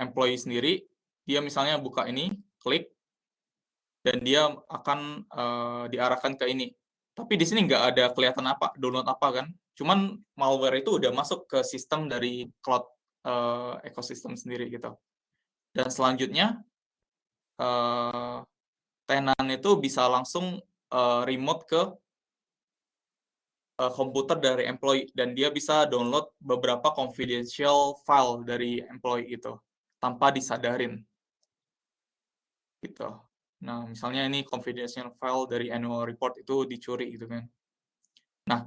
employee sendiri, dia misalnya buka ini, klik, dan dia akan diarahkan ke ini. Tapi di sini nggak ada kelihatan apa, download apa kan. Cuman malware itu udah masuk ke sistem dari cloud ekosistem sendiri gitu. Dan selanjutnya, tenant itu bisa langsung remote ke komputer dari employee dan dia bisa download beberapa confidential file dari employee itu tanpa disadarin gitu. Nah, misalnya ini confidential file dari annual report itu dicuri gitu kan. Nah,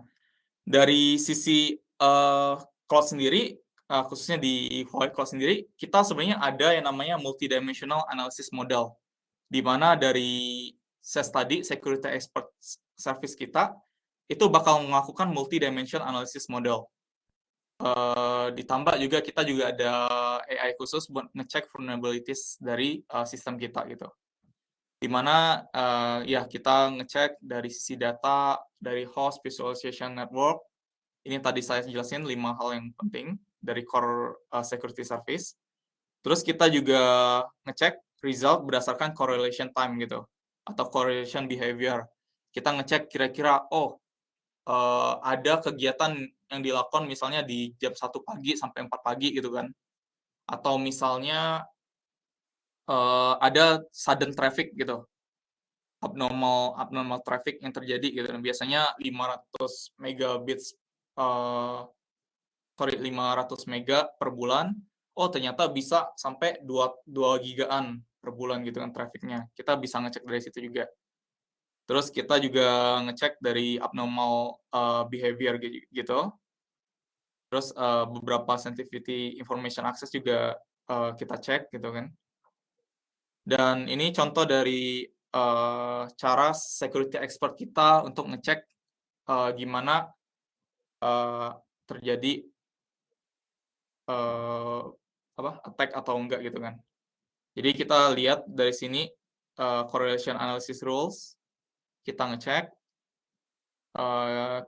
dari sisi cloud sendiri, khususnya di Huawei Cloud sendiri, kita sebenarnya ada yang namanya multidimensional analysis model, di mana dari SES tadi, Security Expert Service kita, itu bakal melakukan multi-dimension analysis model. Ditambah juga kita juga ada AI khusus buat ngecek vulnerabilities dari sistem kita gitu. Dimana ya kita ngecek dari sisi data, dari host, visualization network. Ini tadi saya jelasin 5 hal yang penting dari core security service. Terus kita juga ngecek result berdasarkan correlation time gitu, atau correlation behavior. Kita ngecek kira-kira, ada kegiatan yang dilakukan misalnya di jam 1 pagi sampai 4 pagi gitu kan. Atau misalnya ada sudden traffic gitu, abnormal traffic yang terjadi gitu. Dan biasanya 500 megabits, 500 mega per bulan. Oh, ternyata bisa sampai 2 gigaan per bulan gitu kan trafficnya. Kita bisa ngecek dari situ juga. Terus kita juga ngecek dari abnormal behavior gitu. Terus beberapa sensitivity information access juga kita cek gitu kan. Dan ini contoh dari cara security expert kita untuk ngecek gimana terjadi attack atau enggak gitu kan. Jadi kita lihat dari sini correlation analysis rules, kita ngecek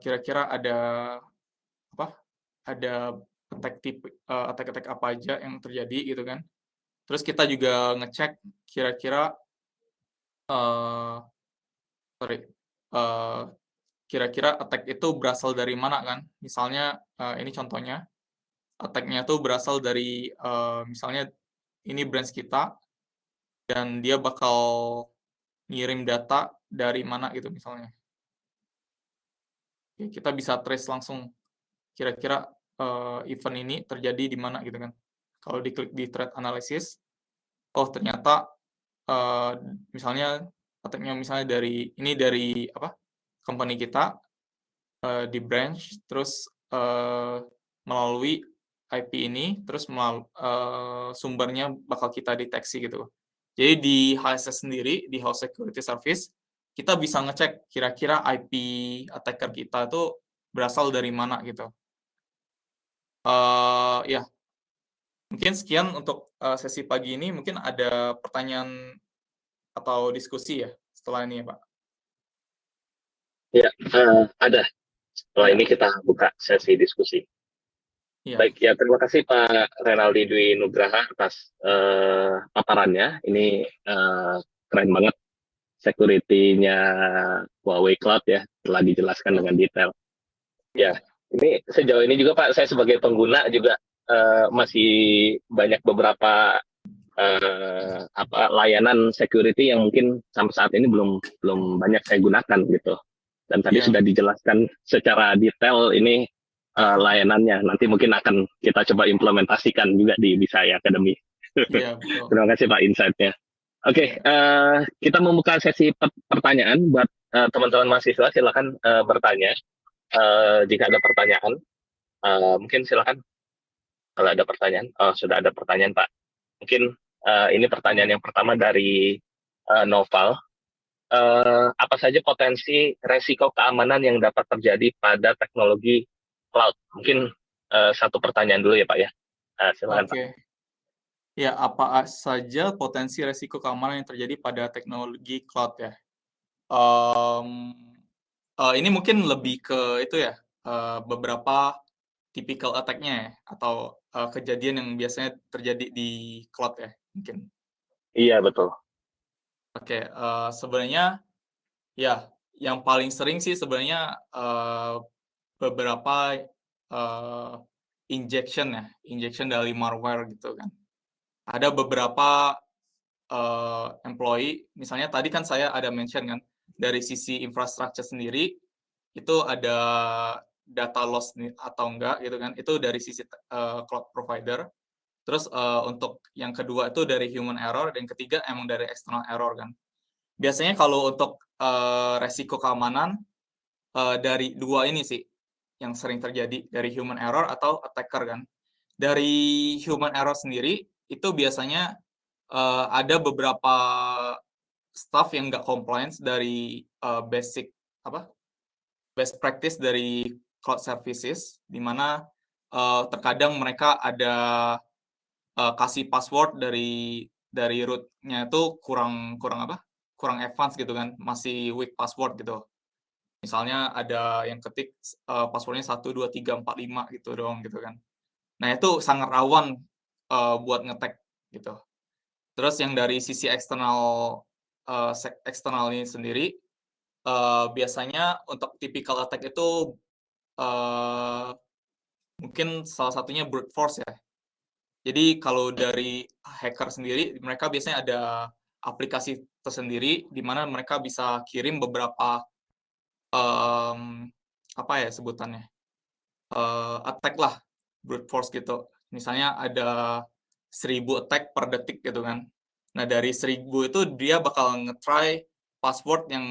kira-kira ada attack apa aja yang terjadi gitu kan. Terus kita juga ngecek kira-kira kira-kira attack itu berasal dari mana kan. Misalnya ini contohnya, attack-nya tuh berasal dari misalnya ini branch kita dan dia bakal ngirim data dari mana gitu misalnya. Kita bisa trace langsung kira-kira event ini terjadi di mana gitu kan. Kalau diklik di threat analysis, oh ternyata misalnya attack-nya misalnya dari company kita di branch, terus melalui IP ini, terus sumbernya bakal kita deteksi gitu. Jadi di HSS sendiri, di Host Security Service, kita bisa ngecek kira-kira IP attacker kita itu berasal dari mana gitu. Ya, mungkin sekian untuk sesi pagi ini. Mungkin ada pertanyaan atau diskusi ya setelah ini ya Pak? Ya, ada. Setelah Ya. ini kita buka sesi diskusi. Ya. Baik, ya terima kasih Pak Renaldi Dwi Nugraha atas paparannya. Ini keren banget security-nya Huawei Cloud ya, telah dijelaskan dengan detail. Ya, ini sejauh ini juga Pak, saya sebagai pengguna juga masih banyak beberapa layanan security yang mungkin sampai saat ini belum banyak saya gunakan gitu. Dan tadi sudah dijelaskan secara detail ini layanannya. Nanti mungkin akan kita coba implementasikan juga di Bisaya Academy. Iya, betul. Terima kasih Pak insight-nya. Oke, kita membuka sesi pertanyaan buat teman-teman mahasiswa. Silakan bertanya jika ada pertanyaan. Mungkin silakan kalau ada pertanyaan. Oh, sudah ada pertanyaan, Pak. Mungkin ini pertanyaan yang pertama dari Noval. Apa saja potensi resiko keamanan yang dapat terjadi pada teknologi cloud? Mungkin satu pertanyaan dulu ya, Pak ya. Silakan, Pak. Oke. Ya, apa saja potensi resiko keamanan yang terjadi pada teknologi cloud ya? Em, ini mungkin lebih ke itu ya, beberapa typical attack-nya ya, atau kejadian yang biasanya terjadi di cloud ya, mungkin. Iya, betul. Oke, sebenarnya ya yang paling sering sih sebenarnya beberapa uh, injection dari malware gitu kan. Ada beberapa employee, misalnya tadi kan saya ada mention kan, dari sisi infrastructure sendiri itu ada data loss atau enggak gitu kan, itu dari sisi cloud provider. Terus untuk yang kedua itu dari human error, dan ketiga emang dari external error kan. Biasanya kalau untuk resiko keamanan dari dua ini sih yang sering terjadi, dari human error atau attacker kan. Dari human error sendiri itu biasanya ada beberapa staff yang nggak compliance dari basic best practice dari cloud services, di mana terkadang mereka ada kasih password dari root-nya itu kurang advance gitu kan, masih weak password gitu. Misalnya ada yang ketik passwordnya 12345 gitu doang gitu kan. Nah itu sangat rawan buat ngetek gitu. Terus yang dari sisi eksternal ini sendiri, biasanya untuk typical attack itu mungkin salah satunya brute force ya. Jadi kalau dari hacker sendiri, mereka biasanya ada aplikasi tersendiri di mana mereka bisa kirim beberapa apa ya sebutannya, attack lah, brute force gitu. Misalnya ada 1000 attack per detik gitu kan. Nah dari 1000 itu dia bakal nge-try password yang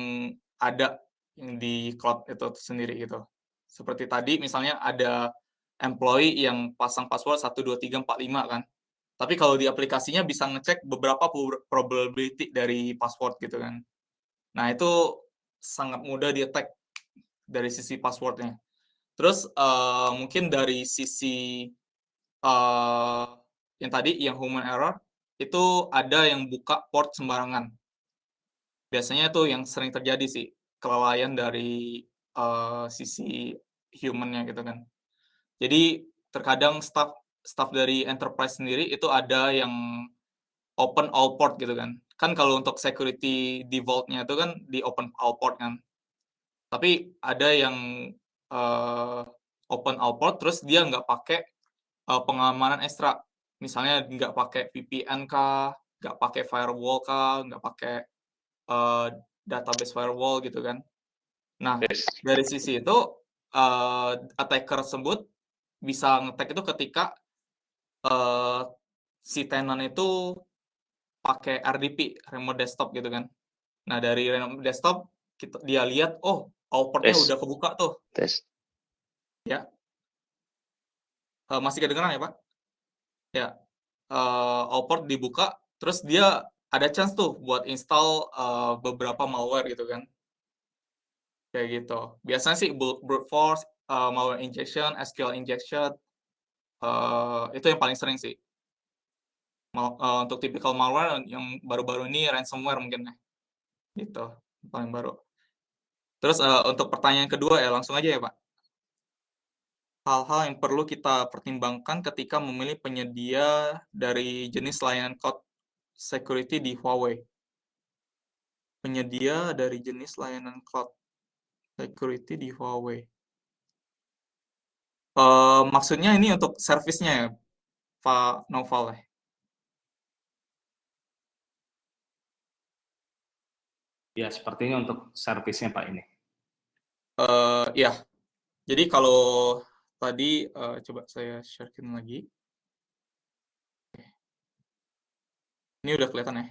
ada yang di cloud itu sendiri gitu. Seperti tadi misalnya ada employee yang pasang password 12345 kan. Tapi kalau di aplikasinya bisa ngecek beberapa probability dari password gitu kan. Nah itu sangat mudah di-attack dari sisi passwordnya. Terus mungkin dari sisi yang tadi yang human error itu ada yang buka port sembarangan. Biasanya tuh yang sering terjadi sih, kelalaian dari sisi human-nya gitu kan. Jadi terkadang staff dari enterprise sendiri itu ada yang open all port gitu kan. Kan kalau untuk security default-nya itu kan di open all port kan. Tapi ada yang open all port terus dia nggak pakai pengamanan ekstra. Misalnya nggak pakai VPN kah, nggak pakai firewall kah, nggak pakai database firewall gitu kan. Nah, Yes. dari sisi itu attacker tersebut bisa ngetek itu ketika si tenant itu pakai RDP, remote desktop gitu kan. Nah, dari remote desktop dia lihat, oh, output-nya Tes. udah kebuka tuh. Tes. Ya, masih kedengeran ya, Pak? Ya, output dibuka, terus dia ada chance tuh buat install beberapa malware gitu kan. Kayak gitu. Biasanya sih brute force, malware injection, SQL injection, itu yang paling sering sih. Untuk typical malware yang baru-baru ini ransomware mungkin ya. Gitu, paling baru. Terus untuk pertanyaan kedua ya langsung aja ya Pak. Hal-hal yang perlu kita pertimbangkan ketika memilih penyedia dari jenis layanan cloud security di Huawei. Penyedia dari jenis layanan cloud security di Huawei. Maksudnya ini untuk servisnya ya, Pak Noval ya? Ya, sepertinya untuk servisnya Pak ini. Ya, jadi kalau tadi coba saya sharekin lagi. Ini udah kelihatan ya?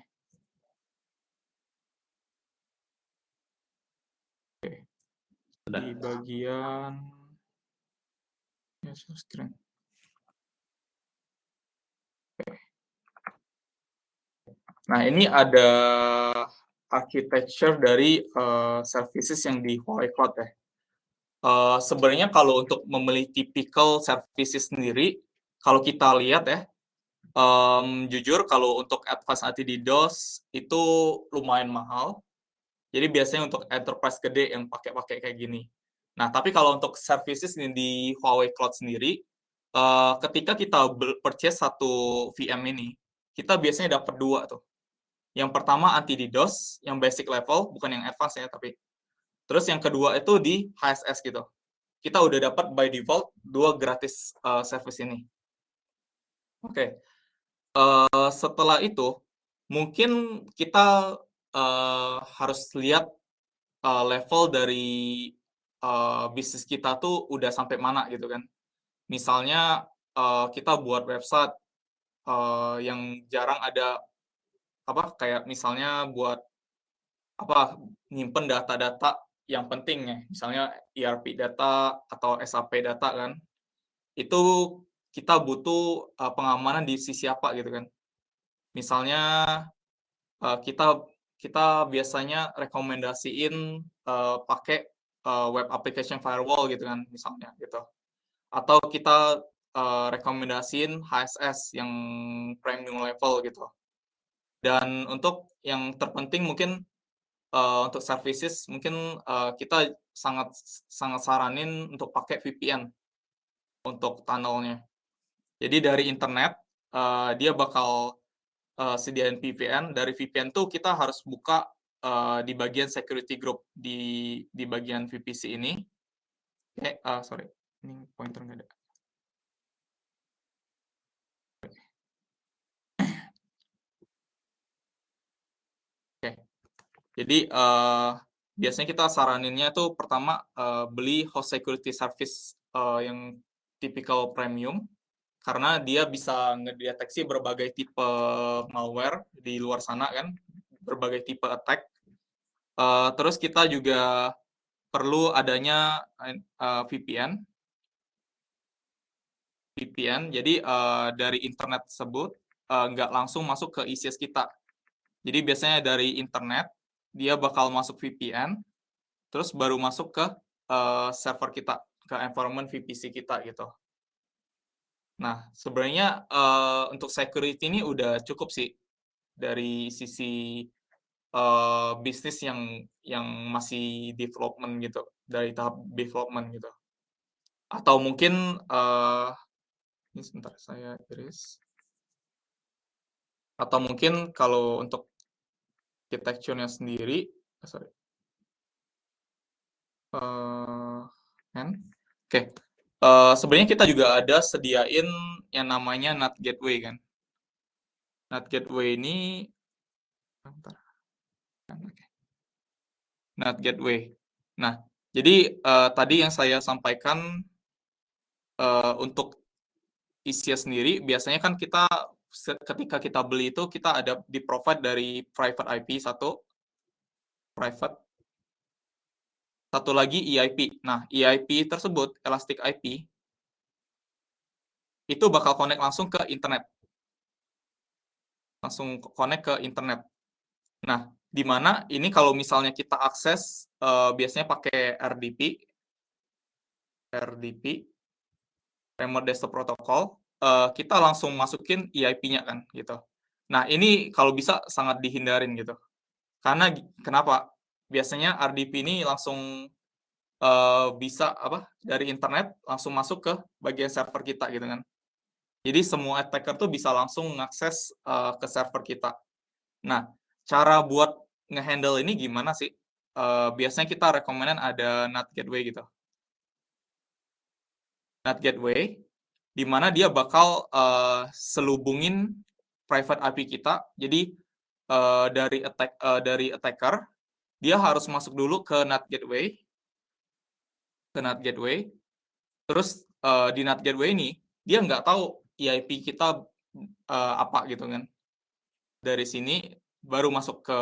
di bagian screen. Nah, ini ada architecture dari services yang di Huawei Cloud ya. Sebenarnya kalau untuk memilih typical services sendiri, kalau kita lihat ya, jujur kalau untuk advanced anti-DDoS itu lumayan mahal. Jadi biasanya untuk enterprise gede yang pakai kayak gini. Nah, tapi kalau untuk services ini di Huawei Cloud sendiri, ketika kita purchase satu VM ini, kita biasanya dapat 2 tuh. Yang pertama anti-DDoS, yang basic level, bukan yang advance ya, tapi. Terus yang kedua itu di HSS gitu. Kita udah dapat by default 2 gratis service ini. Oke. Setelah itu, mungkin kita harus lihat level dari bisnis kita tuh udah sampai mana gitu kan. Misalnya kita buat website yang jarang ada kayak misalnya buat nyimpen data-data yang penting ya, misalnya ERP data atau SAP data kan. Itu kita butuh pengamanan di sisi apa gitu kan. Misalnya kita biasanya rekomendasiin pakai web application firewall gitu kan misalnya gitu. Atau kita rekomendasiin HSS yang premium level gitu. Dan untuk yang terpenting mungkin untuk services mungkin kita sangat saranin untuk pakai VPN untuk tunnelnya. Jadi dari internet dia bakal sediain VPN. Dari VPN tuh kita harus buka di bagian security group di bagian VPC ini. Sorry, ini pointer nggak ada. Jadi biasanya kita saraninnya tuh pertama beli host security service yang typical premium karena dia bisa ngedeteksi berbagai tipe malware di luar sana kan, berbagai tipe attack. Terus kita juga perlu adanya VPN. Jadi dari internet tersebut nggak langsung masuk ke ICS kita. Jadi biasanya dari internet dia bakal masuk VPN, terus baru masuk ke server kita, ke environment VPC kita gitu. Nah, sebenarnya untuk security ini udah cukup sih dari sisi bisnis yang masih development gitu, dari tahap development gitu. Atau mungkin ini sebentar saya iris. Atau mungkin kalau untuk architecture-nya sendiri, sorry. Oke. Sebenarnya kita juga ada sediain yang namanya NAT Gateway kan. NAT Gateway ini NAT Gateway. Nah, jadi tadi yang saya sampaikan untuk ICS sendiri, biasanya kan kita ketika kita beli itu kita ada di provide dari private IP satu lagi EIP. Nah, EIP tersebut, Elastic IP, itu bakal connect langsung ke internet. Nah, di mana ini kalau misalnya kita akses biasanya pakai RDP, Remote Desktop Protocol, kita langsung masukin EIP-nya kan gitu. Nah, ini kalau bisa sangat dihindarin gitu. Karena kenapa? Biasanya RDP ini langsung bisa dari internet langsung masuk ke bagian server kita gitu kan. Jadi semua attacker tuh bisa langsung mengakses ke server kita. Nah, cara buat ngehandle ini gimana sih? Biasanya kita rekomenan ada NAT Gateway gitu. NAT Gateway, di mana dia bakal selubungin private IP kita. Jadi dari attacker, dia harus masuk dulu ke NAT Gateway. Terus di NAT Gateway ini, dia nggak tahu EIP kita apa gitu kan. Dari sini baru masuk ke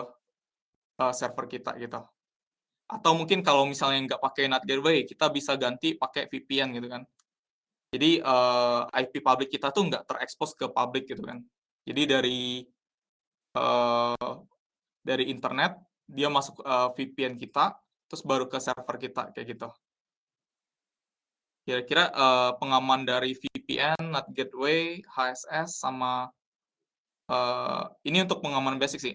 server kita gitu. Atau mungkin kalau misalnya nggak pakai NAT gateway, kita bisa ganti pakai VPN gitu kan. Jadi IP public kita tuh nggak terekspos ke publik gitu kan. Jadi dari internet dia masuk VPN kita, terus baru ke server kita kayak gitu. Kira-kira pengaman dari VPN, NAT gateway, HSS sama ini untuk pengaman basic sih.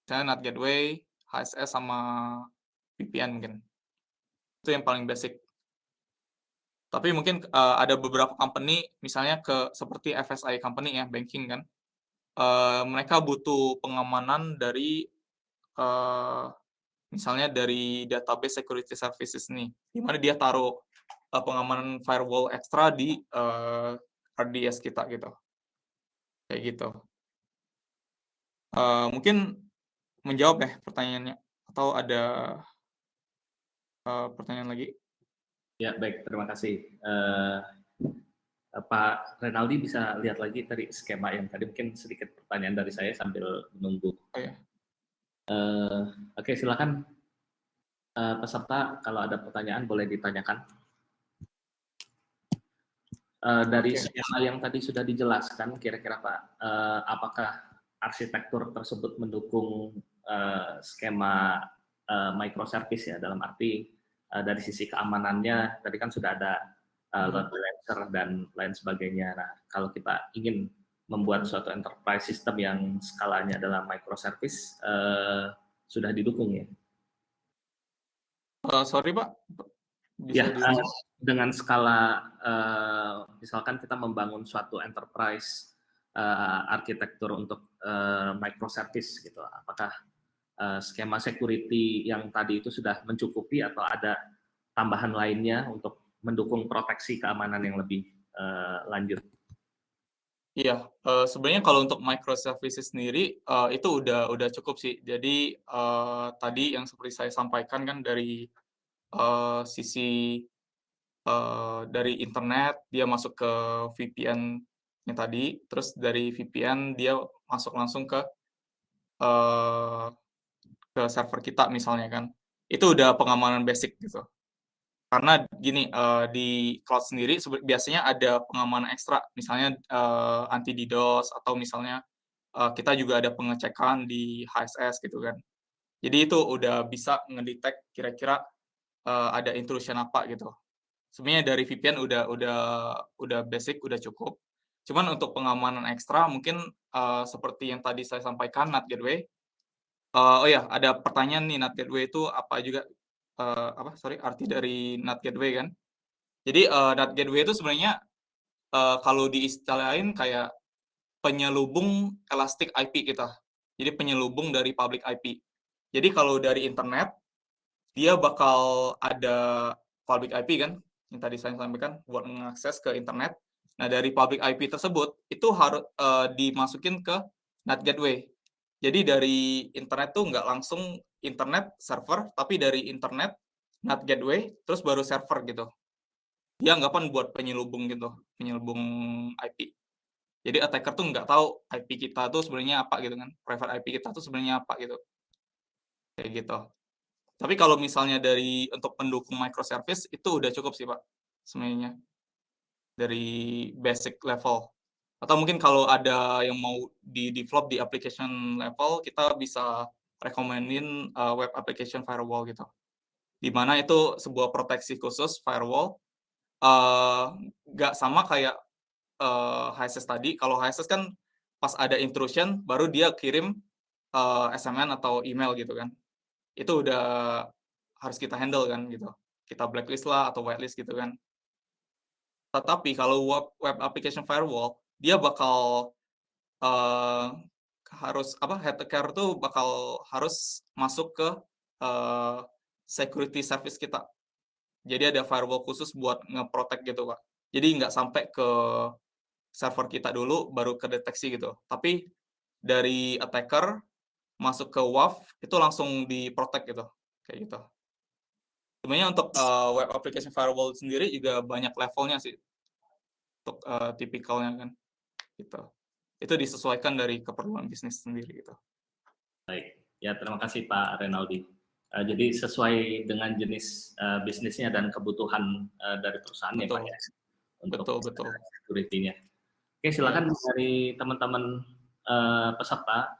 Misalnya NAT gateway, HSS sama VPN mungkin. Itu yang paling basic. Tapi mungkin ada beberapa company misalnya seperti FSI company ya, banking kan. Mereka butuh pengamanan dari misalnya dari database security services nih, di mana dia taruh pengamanan firewall ekstra di RDS kita gitu. Kayak gitu. Mungkin menjawab ya pertanyaannya, atau ada pertanyaan lagi? Ya, baik, terima kasih. Pak Renaldi bisa lihat lagi tadi skema yang tadi, mungkin sedikit pertanyaan dari saya sambil menunggu. Oh, ya. Oke, silakan peserta kalau ada pertanyaan boleh ditanyakan. Dari skema yang tadi sudah dijelaskan, kira-kira Pak, apakah arsitektur tersebut mendukung skema microservice ya, dalam arti dari sisi keamanannya, tadi kan sudah ada load balancer dan lain sebagainya. Nah, kalau kita ingin membuat suatu enterprise system yang skalanya adalah microservice, sudah didukung ya? Sorry Pak, bisa dengan skala misalkan kita membangun suatu enterprise arsitektur untuk microservice gitu, apakah skema security yang tadi itu sudah mencukupi atau ada tambahan lainnya untuk mendukung proteksi keamanan yang lebih lanjut? Iya, sebenarnya kalau untuk microservices sendiri itu udah cukup sih. Jadi tadi yang seperti saya sampaikan kan dari sisi dari internet dia masuk ke VPN yang tadi, terus dari VPN dia masuk langsung ke server kita misalnya kan. Itu udah pengamanan basic gitu. Karena gini, di cloud sendiri biasanya ada pengamanan ekstra, misalnya anti DDoS atau misalnya kita juga ada pengecekan di HSS gitu kan. Jadi itu udah bisa ngedetect kira-kira ada intrusion apa gitu. Sebenarnya dari VPN udah basic, udah cukup. Cuman untuk pengamanan ekstra mungkin seperti yang tadi saya sampaikan, NAT gateway. Oh ya, ada pertanyaan nih, NAT gateway itu apa juga? Arti dari NAT gateway kan? Jadi NAT gateway itu sebenarnya kalau diistilahin kayak penyelubung elastic IP kita. Jadi penyelubung dari public IP. Jadi kalau dari internet, dia bakal ada public IP kan, yang tadi saya sampaikan, buat mengakses ke internet. Nah, dari public IP tersebut, itu harus dimasukin ke NAT gateway. Jadi dari internet tuh nggak langsung internet server, tapi dari internet NAT gateway, terus baru server gitu. Dia anggapan buat penyelubung gitu, penyelubung IP. Jadi attacker tuh nggak tahu IP kita tuh sebenarnya apa gitu kan, private IP kita tuh sebenarnya apa gitu. Kayak gitu. Tapi kalau misalnya untuk pendukung microservice itu udah cukup sih Pak, sebenarnya dari basic level. Atau mungkin kalau ada yang mau di-develop di application level, kita bisa rekomenin web application firewall gitu. Di mana itu sebuah proteksi khusus firewall, nggak sama kayak HSS tadi. Kalau HSS kan pas ada intrusion, baru dia kirim SMN atau email gitu kan. Itu udah harus kita handle kan gitu. Kita blacklist lah atau whitelist gitu kan. Tetapi kalau web application firewall, dia bakal attacker tuh bakal harus masuk ke security service kita. Jadi ada firewall khusus buat nge-protect gitu, Pak. Jadi nggak sampai ke server kita dulu baru kedeteksi gitu. Tapi dari attacker masuk ke WAF itu langsung di-protect gitu. Kayak gitu. Sebenarnya untuk web application firewall sendiri juga banyak levelnya sih untuk tipikalnya kan, gitu. Itu disesuaikan dari keperluan bisnis sendiri gitu. Baik, ya terima kasih Pak Renaldi. Jadi sesuai dengan jenis bisnisnya dan kebutuhan dari perusahaan ya Pak Betul, ya, untuk betul. security-nya. Oke, silakan Yes. dari teman-teman peserta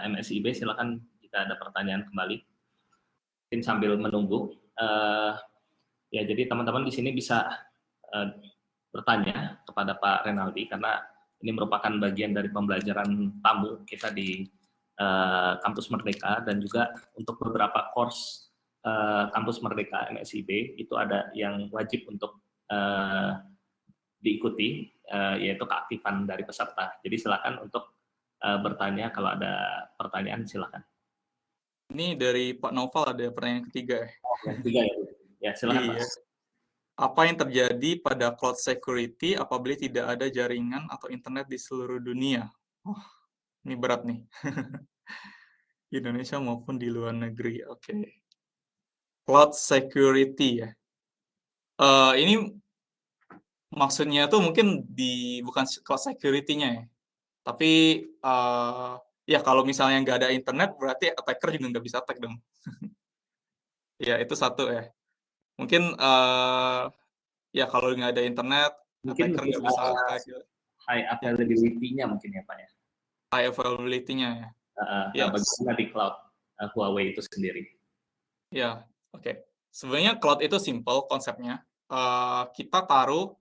MSIB, silakan jika ada pertanyaan kembali. Mungkin sambil menunggu, ya jadi teman-teman di sini bisa bertanya kepada Pak Renaldi karena ini merupakan bagian dari pembelajaran tamu kita di Kampus Merdeka, dan juga untuk beberapa course Kampus Merdeka MSIB itu ada yang wajib untuk diikuti, yaitu keaktifan dari peserta. Jadi silakan untuk bertanya, kalau ada pertanyaan silakan. Ini dari Pak Noval ada pertanyaan ketiga. Oh, yang ketiga ya, ya silakan Pak. Iya. Apa yang terjadi pada cloud security apabila tidak ada jaringan atau internet di seluruh dunia? Oh, ini berat nih. Indonesia maupun di luar negeri. Oke. Cloud security ya. Ini maksudnya tuh mungkin bukan cloud security-nya ya. Tapi ya kalau misalnya nggak ada internet berarti attacker juga nggak bisa attack dong. Ya itu satu ya. Mungkin ya kalau nggak ada internet, Mungkin attacker nggak bisa attack. high Ya, availability-nya mungkin ya Pak ya. high availability-nya ya. Yes. Bagaimana di cloud Huawei itu sendiri? Ya, oke. Sebenarnya cloud itu simple konsepnya. Kita taruh,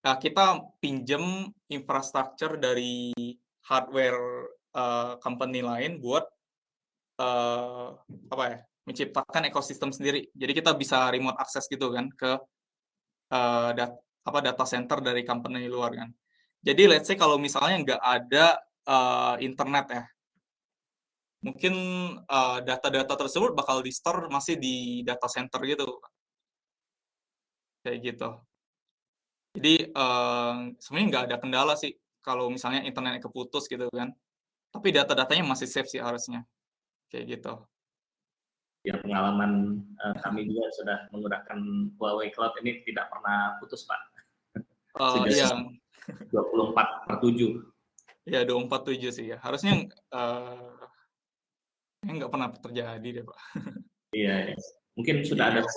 kita pinjem infrastruktur dari hardware company lain buat apa ya, menciptakan ekosistem sendiri. Jadi kita bisa remote access gitu kan ke data center dari company luar kan. Jadi let's say kalau misalnya nggak ada internet ya, mungkin data-data tersebut bakal di-store masih di data center gitu. Kayak gitu. Jadi sebenarnya nggak ada kendala sih kalau misalnya internetnya keputus gitu kan. Tapi data-datanya masih safe sih harusnya. Kayak gitu. Ya, pengalaman kami juga sudah menggunakan Huawei Cloud ini tidak pernah putus Pak. Iya. 24/7. Ya 24/7 sih ya. Harusnya nggak pernah terjadi deh Pak. Iya, ya. Mungkin sudah ada Iya.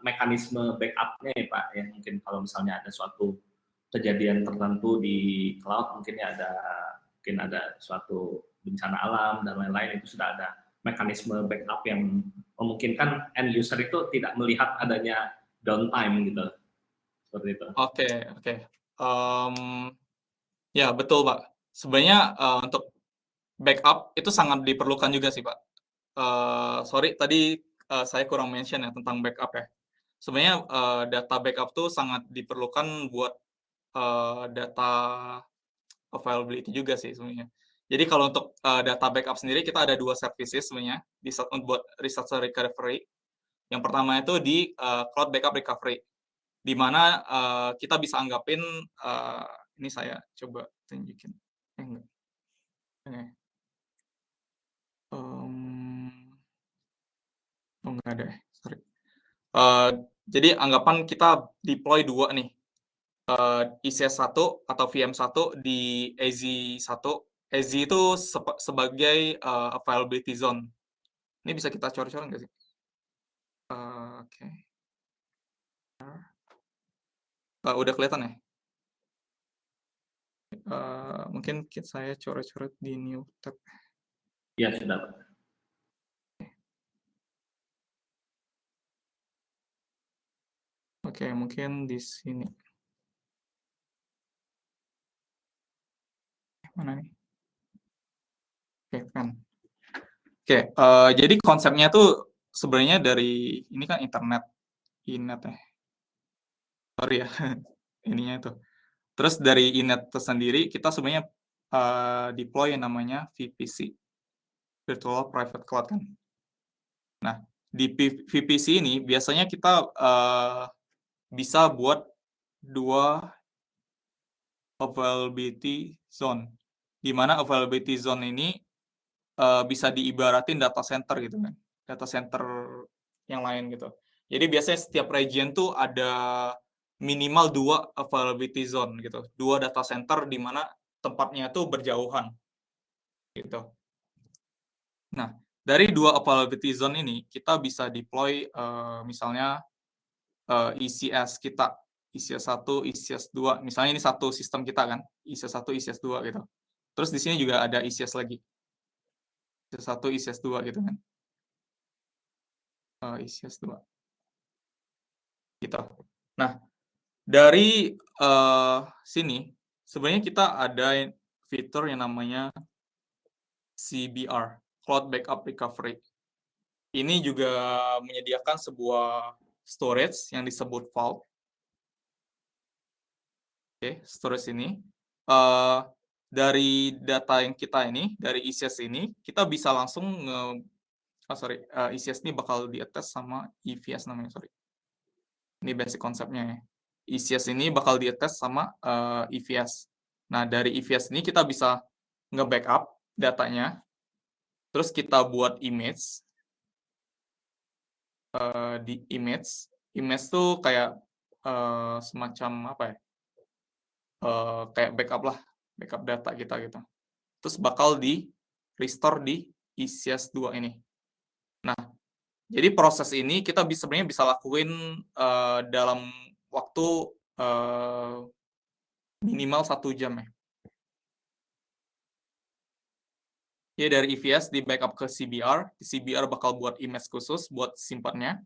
mekanisme backup-nya ya Pak ya. Mungkin kalau misalnya ada suatu kejadian tertentu di cloud, mungkin ada suatu bencana alam dan lain-lain, itu sudah ada mekanisme backup yang memungkinkan end user itu tidak melihat adanya downtime gitu. Seperti itu. Oke. Ya betul Pak. Sebenarnya untuk backup itu sangat diperlukan juga sih Pak. Sorry tadi saya kurang mention ya tentang backup ya. Sebenarnya data backup tuh sangat diperlukan buat data availability juga sih sebenarnya. Jadi kalau untuk data backup sendiri kita ada 2 services sebenarnya buat resource recovery. Yang pertama itu di cloud backup recovery, di mana kita bisa anggapin ini saya coba tunjukin. Enggak. Oh enggak ada, sorry. Jadi anggapan kita deploy 2 nih, ECS 1 atau VM 1 di AZ 1. AZ itu sebagai availability zone. Ini bisa kita coret-coret nggak sih? Oke. Udah kelihatan ya? Mungkin saya coret-coret di new tab. Ya, sudah Pak. Oke, mungkin di sini. Mana nih? Oke, kan. Oke, jadi konsepnya tuh sebenarnya dari ini kan internet ya. Sorry ya, ininya itu. Terus dari inet tersendiri kita sebenarnya deploy yang namanya VPC, Virtual Private Cloud kan. Nah, di VPC ini biasanya kita bisa buat 2 availability zone, di mana availability zone ini bisa diibaratin data center gitu kan, data center yang lain gitu. Jadi biasanya setiap region tuh ada minimal 2 availability zone gitu, 2 data center di mana tempatnya tuh berjauhan gitu. Nah, dari 2 availability zone ini, kita bisa deploy misalnya ECS kita, ECS 1, ECS 2, misalnya ini satu sistem kita kan, ECS 1, ECS 2 gitu. Terus di sini juga ada ECS lagi, ECS 1, ECS 2 gitu kan. ECS 2. Gitu. Nah, dari sini, sebenarnya kita ada fitur yang namanya CBR, Cloud Backup Recovery. Ini juga menyediakan sebuah storage yang disebut Vault. Oke, storage ini. Dari data yang kita ini, dari ECS ini, kita bisa langsung ECS ini bakal di-attach sama EVS namanya, sorry. Ini basic konsepnya ya. ECS ini bakal di-attach sama EVS. Nah, dari EVS ini kita bisa nge-backup datanya, terus kita buat image. Di image tuh kayak semacam apa ya? Kayak backup lah, backup data kita gitu. Terus bakal di restore di ECS 2 ini. Nah, jadi proses ini kita sebenarnya bisa lakuin dalam waktu minimal 1 jam ya. Jadi dari EVS di backup ke CBR, di CBR bakal buat image khusus buat simpannya.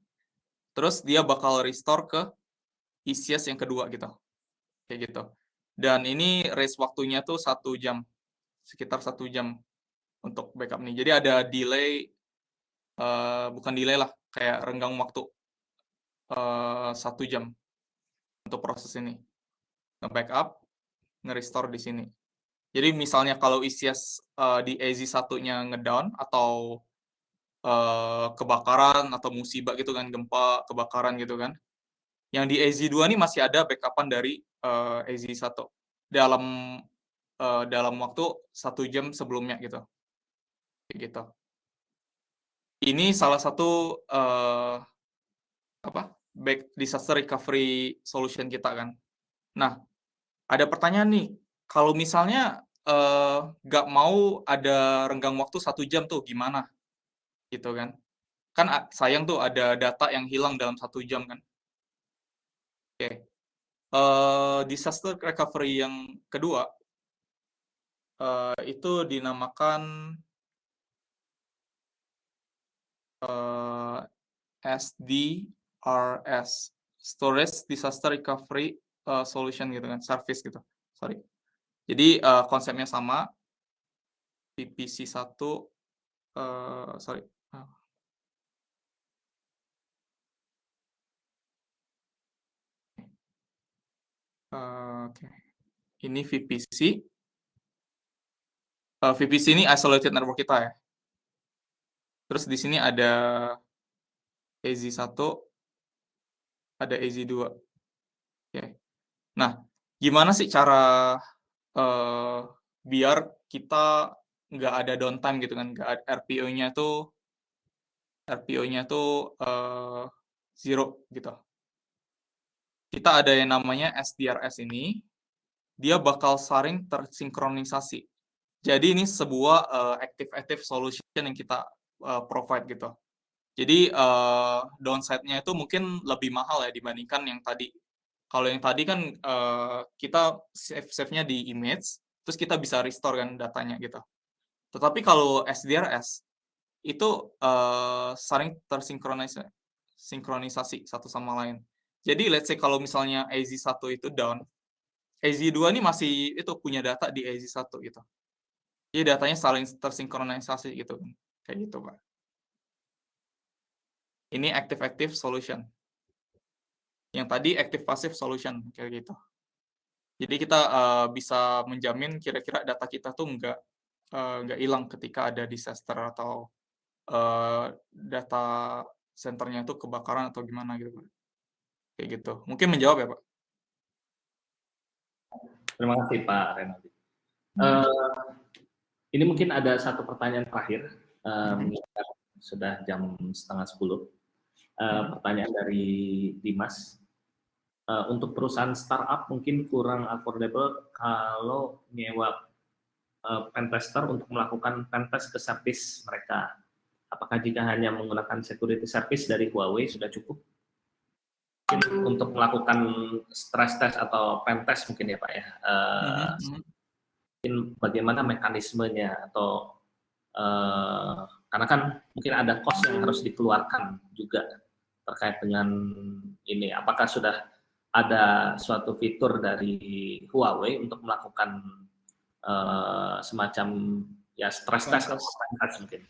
Terus dia bakal restore ke ECS yang kedua gitu. Kayak gitu. Dan ini range waktunya tuh 1 jam. Sekitar 1 jam untuk backup nih. Jadi ada delay, bukan delay lah, kayak renggang waktu 1 jam untuk proses ini. Nge-backup, nge-restore di sini. Jadi misalnya kalau ECS di AZ1-nya ngedown atau kebakaran atau musibah gitu kan, gempa, kebakaran gitu kan. Yang di AZ2 ini masih ada backupan dari AZ1 dalam waktu 1 jam sebelumnya gitu. Kayak gitu. Ini salah satu disaster recovery solution kita kan. Nah, ada pertanyaan nih, kalau misalnya nggak mau ada renggang waktu 1 jam tuh gimana? Gitu kan. Kan sayang tuh ada data yang hilang dalam 1 jam kan. Oke. Disaster recovery yang kedua itu dinamakan SDRS, Storage Disaster Recovery Solution gitu kan, service gitu. Sorry. Jadi konsepnya sama, VPC 1, sorry. Oke. Ini VPC. VPC ini isolated network kita ya. Terus di sini ada AZ1, ada AZ2. Oke. Nah, gimana sih cara biar kita nggak ada downtime gitu kan, nggak ada RPO-nya tuh zero gitu. Kita ada yang namanya SDRS ini, dia bakal saling tersinkronisasi. Jadi ini sebuah active solution yang kita provide gitu. Jadi downside-nya itu mungkin lebih mahal ya dibandingkan yang tadi. Kalau yang tadi kan kita save-nya di image, terus kita bisa restore kan datanya gitu. Tetapi kalau SDRS itu saling tersinkronisasi satu sama lain. Jadi let's say kalau misalnya AZ1 itu down, AZ2 ini masih itu punya data di AZ1 gitu. Jadi datanya saling tersinkronisasi gitu. Kayak gitu, Pak. Ini active solution. Yang tadi active passive solution kayak gitu. Jadi kita bisa menjamin kira-kira data kita tuh nggak hilang ketika ada disaster atau data centernya itu kebakaran atau gimana gitu, Pak. Kayak gitu. Mungkin menjawab ya, Pak? Terima kasih, Pak Renaldi. Ini mungkin ada satu pertanyaan terakhir. Sudah jam 9:30. Pertanyaan dari Dimas. Untuk perusahaan startup mungkin kurang affordable kalau nyewa pentester untuk melakukan pentest ke service mereka. Apakah jika hanya menggunakan security service dari Huawei sudah cukup? Mungkin untuk melakukan stress test atau pen test mungkin ya Pak ya. Mungkin bagaimana mekanismenya atau karena kan mungkin ada cost yang harus dikeluarkan juga terkait dengan ini. Apakah sudah ada suatu fitur dari Huawei untuk melakukan semacam ya stress test atau pen test mungkin?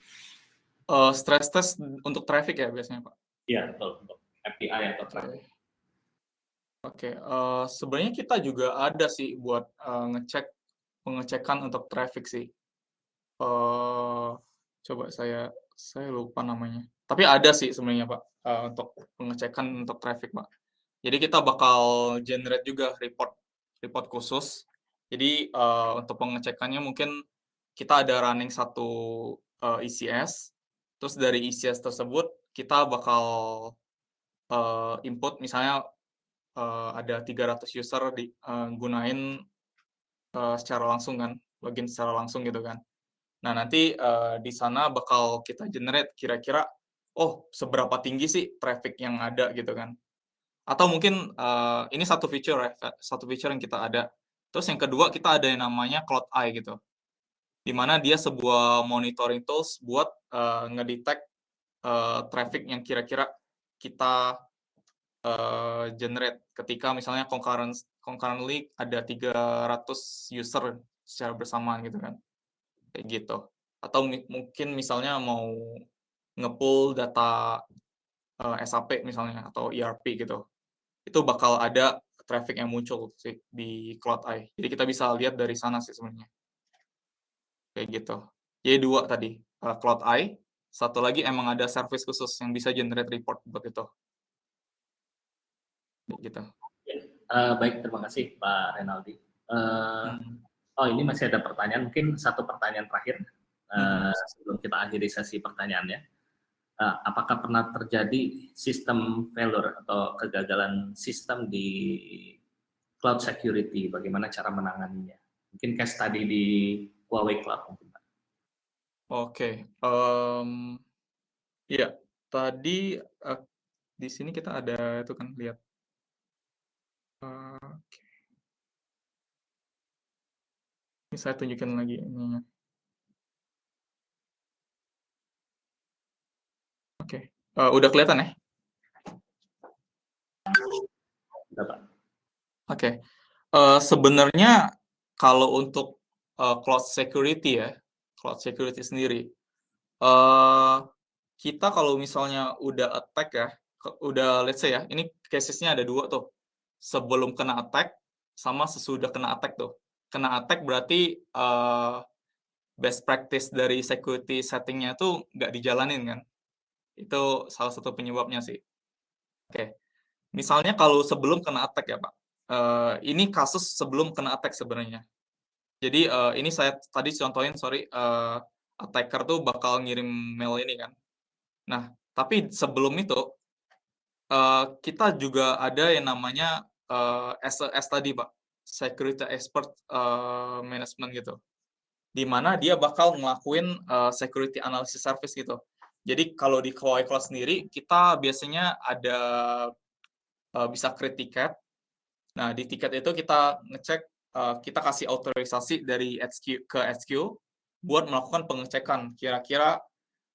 Stress test untuk traffic ya biasanya Pak? Iya betul, untuk API atau traffic. Oke, sebenarnya kita juga ada sih buat pengecekan untuk traffic sih. Coba saya lupa namanya. Tapi ada sih sebenarnya Pak, untuk pengecekan untuk traffic Pak. Jadi kita bakal generate juga report khusus. Jadi untuk pengecekannya mungkin kita ada running satu ECS. Terus dari ECS tersebut kita bakal input misalnya ada 300 user gunain secara langsung kan, login secara langsung gitu kan. Nah, nanti di sana bakal kita generate kira-kira, oh seberapa tinggi sih traffic yang ada gitu kan. Atau mungkin ini satu feature yang kita ada. Terus yang kedua kita ada yang namanya Cloud Eye gitu. Di mana dia sebuah monitoring tools buat ngedetect traffic yang kira-kira kita generate ketika misalnya concurrently ada 300 user secara bersamaan gitu kan. Kayak gitu. Atau mungkin misalnya mau nge-pull data SAP misalnya atau ERP gitu. Itu bakal ada traffic yang muncul sih di Cloud Eye. Jadi kita bisa lihat dari sana sih sebenarnya. Kayak gitu. Jadi 2 tadi, Cloud Eye, satu lagi emang ada service khusus yang bisa generate report buat itu. Gitu. Baik, terima kasih Pak Renaldi. Oh, ini masih ada pertanyaan, mungkin satu pertanyaan terakhir sebelum kita akhiri sesi pertanyaannya. Apakah pernah terjadi sistem failure atau kegagalan sistem di cloud security? Bagaimana cara menanganinya? Mungkin case tadi di Huawei Cloud mungkin Pak. Oke, iya tadi di sini kita ada itu kan lihat. Ini saya tunjukin lagi ininya. Oke, udah kelihatan ya? Udah, Pak. Oke, sebenarnya kalau untuk cloud security ya, cloud security sendiri, kita kalau misalnya udah attack ya, udah let's say ya, ini cases-nya ada 2 tuh. Sebelum kena attack sama sesudah kena attack tuh. Kena attack berarti best practice dari security setting-nya tuh nggak dijalanin kan. Itu salah satu penyebabnya sih. Oke, misalnya kalau sebelum kena attack ya Pak, ini kasus sebelum kena attack sebenarnya. Jadi ini saya tadi contohin, attacker tuh bakal ngirim mail ini kan. Nah, tapi sebelum itu kita juga ada yang namanya SAS tadi Pak, Security Expert Management gitu. Di mana dia bakal ngelakuin security analysis service gitu. Jadi kalau di Huawei Cloud sendiri, kita biasanya ada bisa create tiket. Nah, di tiket itu kita ngecek, kita kasih otorisasi dari HQ ke HQ buat melakukan pengecekan. Kira-kira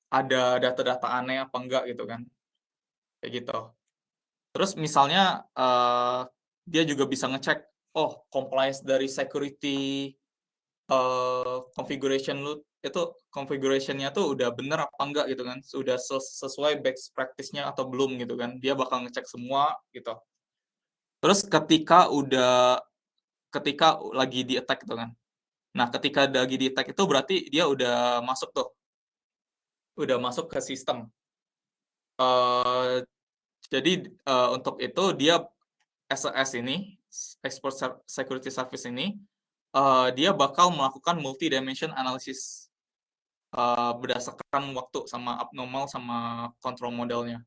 ada data-data aneh apa enggak gitu kan. Kayak gitu. Terus misalnya dia juga bisa ngecek, oh compliance dari security configuration lu itu configuration-nya tuh udah bener apa enggak gitu kan, sudah sesuai best practice-nya atau belum gitu kan. Dia bakal ngecek semua gitu. Terus ketika lagi di-attack gitu kan. Nah, ketika lagi di-attack itu berarti dia udah masuk tuh. Udah masuk ke sistem. Jadi untuk itu dia SAS ini, Export Security Service ini, dia bakal melakukan multi-dimension analysis berdasarkan waktu sama abnormal sama control modelnya.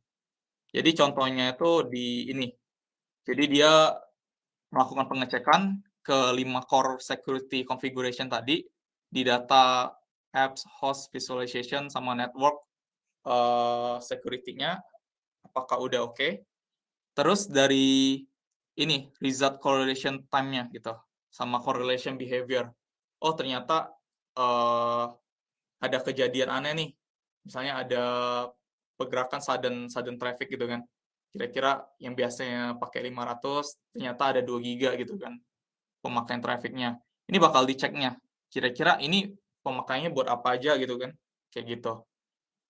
Jadi contohnya itu di ini. Jadi dia melakukan pengecekan ke 5 core security configuration tadi di data apps, host, visualization, sama network. security-nya, apakah udah oke. Terus dari ini, result correlation time-nya gitu, sama correlation behavior. Oh ternyata ada kejadian aneh nih, misalnya ada pergerakan sudden traffic gitu kan. Kira-kira yang biasanya pakai 500, ternyata ada 2 giga gitu kan, pemakaian traffic-nya. Ini bakal diceknya, kira-kira ini pemakaiannya buat apa aja gitu kan, kayak gitu.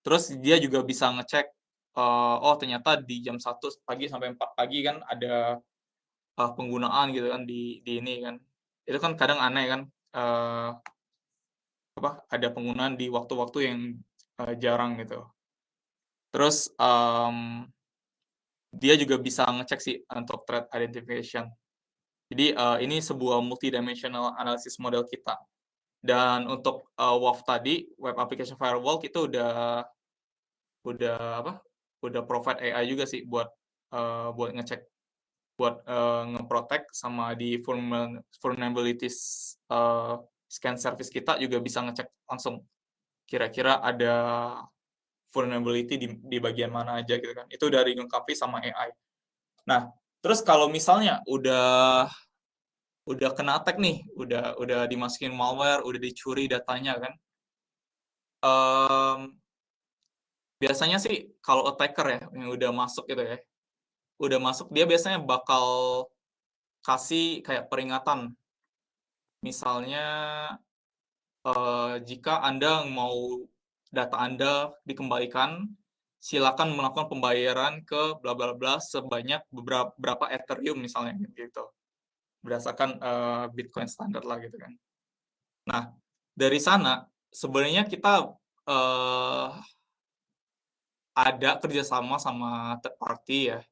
Terus dia juga bisa ngecek, oh ternyata di jam 1 pagi sampai 4 pagi kan ada penggunaan gitu kan di ini kan. Itu kan kadang aneh kan, ada penggunaan di waktu-waktu yang jarang gitu. Terus dia juga bisa ngecek sih untuk threat identification. Jadi ini sebuah multidimensional analysis model kita. Dan untuk WAF tadi, Web Application Firewall, kita udah provide AI juga sih buat ngecek, buat nge-protect, sama di vulnerabilities scan service kita juga bisa ngecek langsung kira-kira ada vulnerability di bagian mana aja gitu kan. Itu dari dilengkapi sama AI. Nah, terus kalau misalnya udah kena attack nih, udah dimasukin malware, udah dicuri datanya kan. Biasanya sih kalau attacker ya yang udah masuk gitu ya, udah masuk dia biasanya bakal kasih kayak peringatan. Misalnya jika Anda mau data Anda dikembalikan, silakan melakukan pembayaran ke bla bla bla sebanyak berapa Ethereum misalnya gitu. Berdasarkan Bitcoin standar lah gitu kan. Nah, dari sana sebenarnya kita ada kerjasama sama third party ya,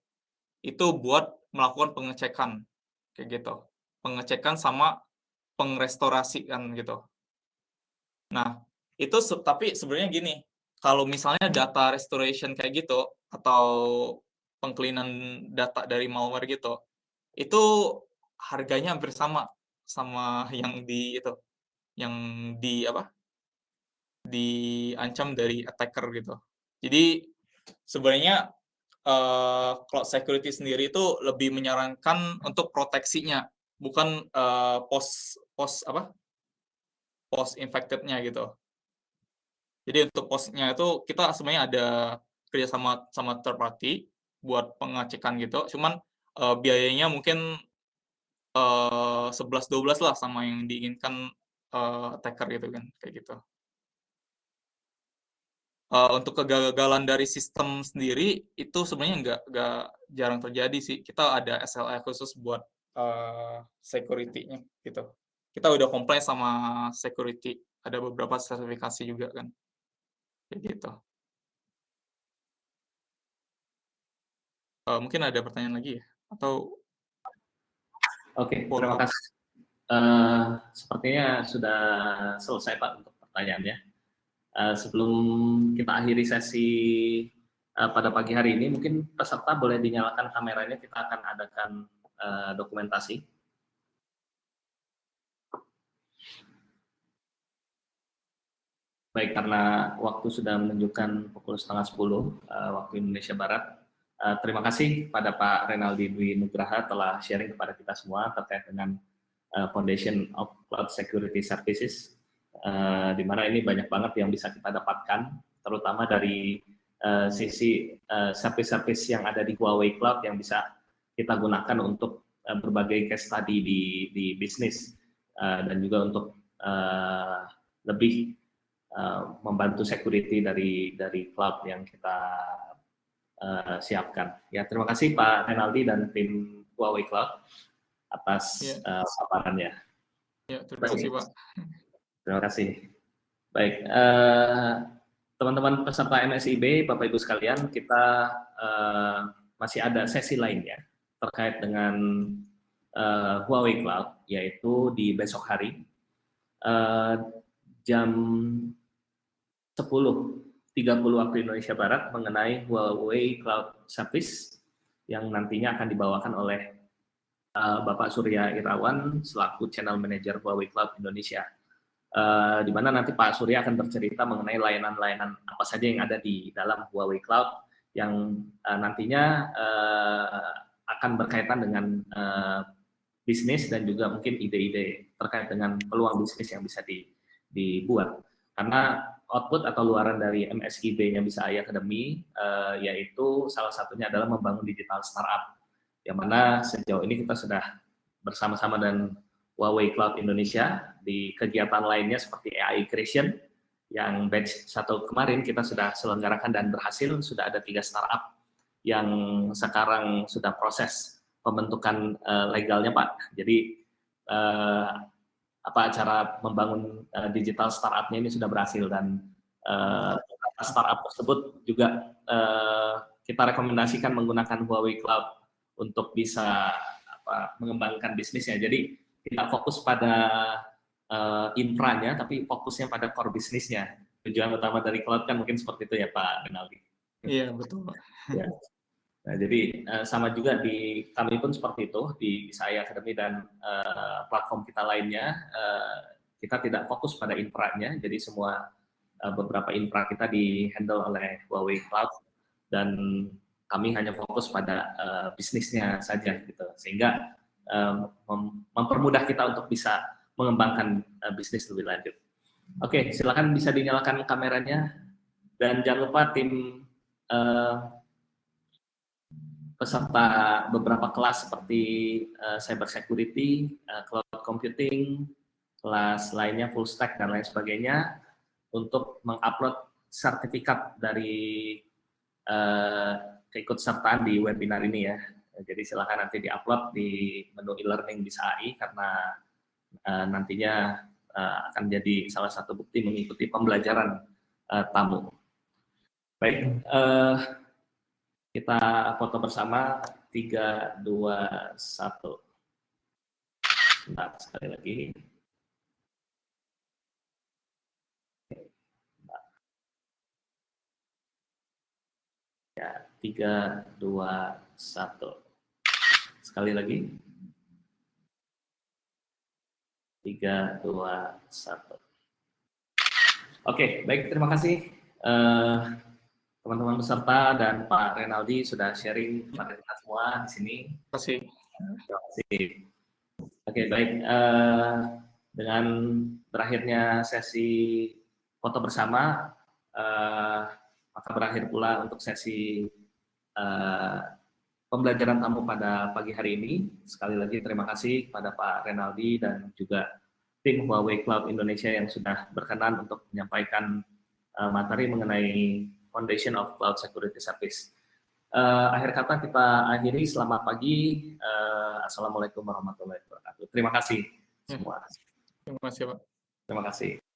itu buat melakukan pengecekan kayak gitu. Pengecekan sama pengrestorasikan gitu. Nah, itu tapi sebenarnya gini, kalau misalnya data restoration kayak gitu atau pengcleanan data dari malware gitu, itu harganya hampir sama yang yang diancam dari attacker gitu. Jadi sebenarnya kalau security sendiri itu lebih menyarankan untuk proteksinya, bukan post infected-nya gitu. Jadi untuk postnya itu kita sebenarnya ada kerjasama sama third party buat pengecekan gitu. Cuman biayanya mungkin 11-12 lah sama yang diinginkan attacker gitu kan, kayak gitu. Untuk kegagalan dari sistem sendiri itu sebenarnya nggak jarang terjadi sih. Kita ada SLA khusus buat security-nya gitu. Kita udah complain sama security, ada beberapa sertifikasi juga kan, kayak gitu. Mungkin ada pertanyaan lagi ya? Atau Oke, terima follow-up? kasih. Sepertinya sudah selesai Pak untuk pertanyaannya. Sebelum kita akhiri sesi pada pagi hari ini, mungkin peserta boleh dinyalakan kameranya, kita akan adakan dokumentasi. Baik, karena waktu sudah menunjukkan pukul 9:30 waktu Indonesia Barat, terima kasih pada Pak Renaldi Dwi Nugraha telah sharing kepada kita semua terkait dengan Foundation of Cloud Security Services, di mana ini banyak banget yang bisa kita dapatkan, terutama dari sisi service-service yang ada di Huawei Cloud yang bisa kita gunakan untuk berbagai case study di bisnis, dan juga untuk lebih membantu security dari cloud yang kita siapkan. Ya, terima kasih Pak Renaldi dan tim Huawei Cloud atas paparannya. Ya, terima kasih Pak. Terima kasih. Baik, teman-teman peserta MSIB, Bapak Ibu sekalian, kita masih ada sesi lainnya terkait dengan Huawei Cloud, yaitu di besok hari jam 10.30 waktu Indonesia Barat mengenai Huawei Cloud Service yang nantinya akan dibawakan oleh Bapak Surya Irawan selaku Channel Manager Huawei Cloud Indonesia. di mana nanti Pak Surya akan bercerita mengenai layanan-layanan apa saja yang ada di dalam Huawei Cloud yang nantinya akan berkaitan dengan bisnis dan juga mungkin ide-ide terkait dengan peluang bisnis yang bisa dibuat. Karena output atau luaran dari MSIB-nya Bisa AI Academy yaitu salah satunya adalah membangun digital startup, yang mana sejauh ini kita sudah bersama-sama dengan Huawei Cloud Indonesia di kegiatan lainnya seperti AI Creation yang batch 1 kemarin kita sudah selenggarakan dan berhasil. Sudah ada 3 startup yang sekarang sudah proses pembentukan legalnya, Pak. Jadi acara membangun digital startup-nya ini sudah berhasil, dan startup tersebut juga kita rekomendasikan menggunakan Huawei Cloud untuk bisa mengembangkan bisnisnya. Jadi tidak fokus pada infranya, tapi fokusnya pada core bisnisnya. Tujuan utama dari cloud kan mungkin seperti itu ya Pak Rinaldi. Iya, betul Pak. Ya. Nah, jadi sama juga di kami pun seperti itu di Bisa AI Academy dan platform kita lainnya, kita tidak fokus pada infranya, jadi semua beberapa infra kita di handle oleh Huawei Cloud dan kami hanya fokus pada bisnisnya saja gitu, sehingga mempermudah kita untuk bisa mengembangkan bisnis lebih lanjut. Oke, silakan bisa dinyalakan kameranya, dan jangan lupa tim peserta beberapa kelas seperti cyber security, cloud computing, kelas lainnya full stack dan lain sebagainya, untuk mengupload sertifikat dari keikutsertaan di webinar ini ya. Jadi silakan nanti diupload di menu e-learning Bisa AI, karena nantinya akan jadi salah satu bukti mengikuti pembelajaran tamu. Baik, kita foto bersama, 3, 2, 1. Bentar, sekali lagi. Ya, 3, 2, 1. Sekali lagi. 3, 2, 1. Oke, baik, terima kasih teman-teman peserta dan Pak Rinaldi sudah sharing kepada kita semua di sini. Terima kasih. Terima kasih. Oke, baik. Dengan berakhirnya sesi foto bersama, maka berakhir pula untuk sesi pembelajaran tamu pada pagi hari ini. Sekali lagi terima kasih kepada Pak Rinaldi dan juga tim Huawei Cloud Indonesia yang sudah berkenan untuk menyampaikan materi mengenai Foundation of Cloud Security Service. Akhir kata kita akhiri, selamat pagi. Assalamualaikum warahmatullahi wabarakatuh. Terima kasih semua. Terima kasih Pak. Terima kasih.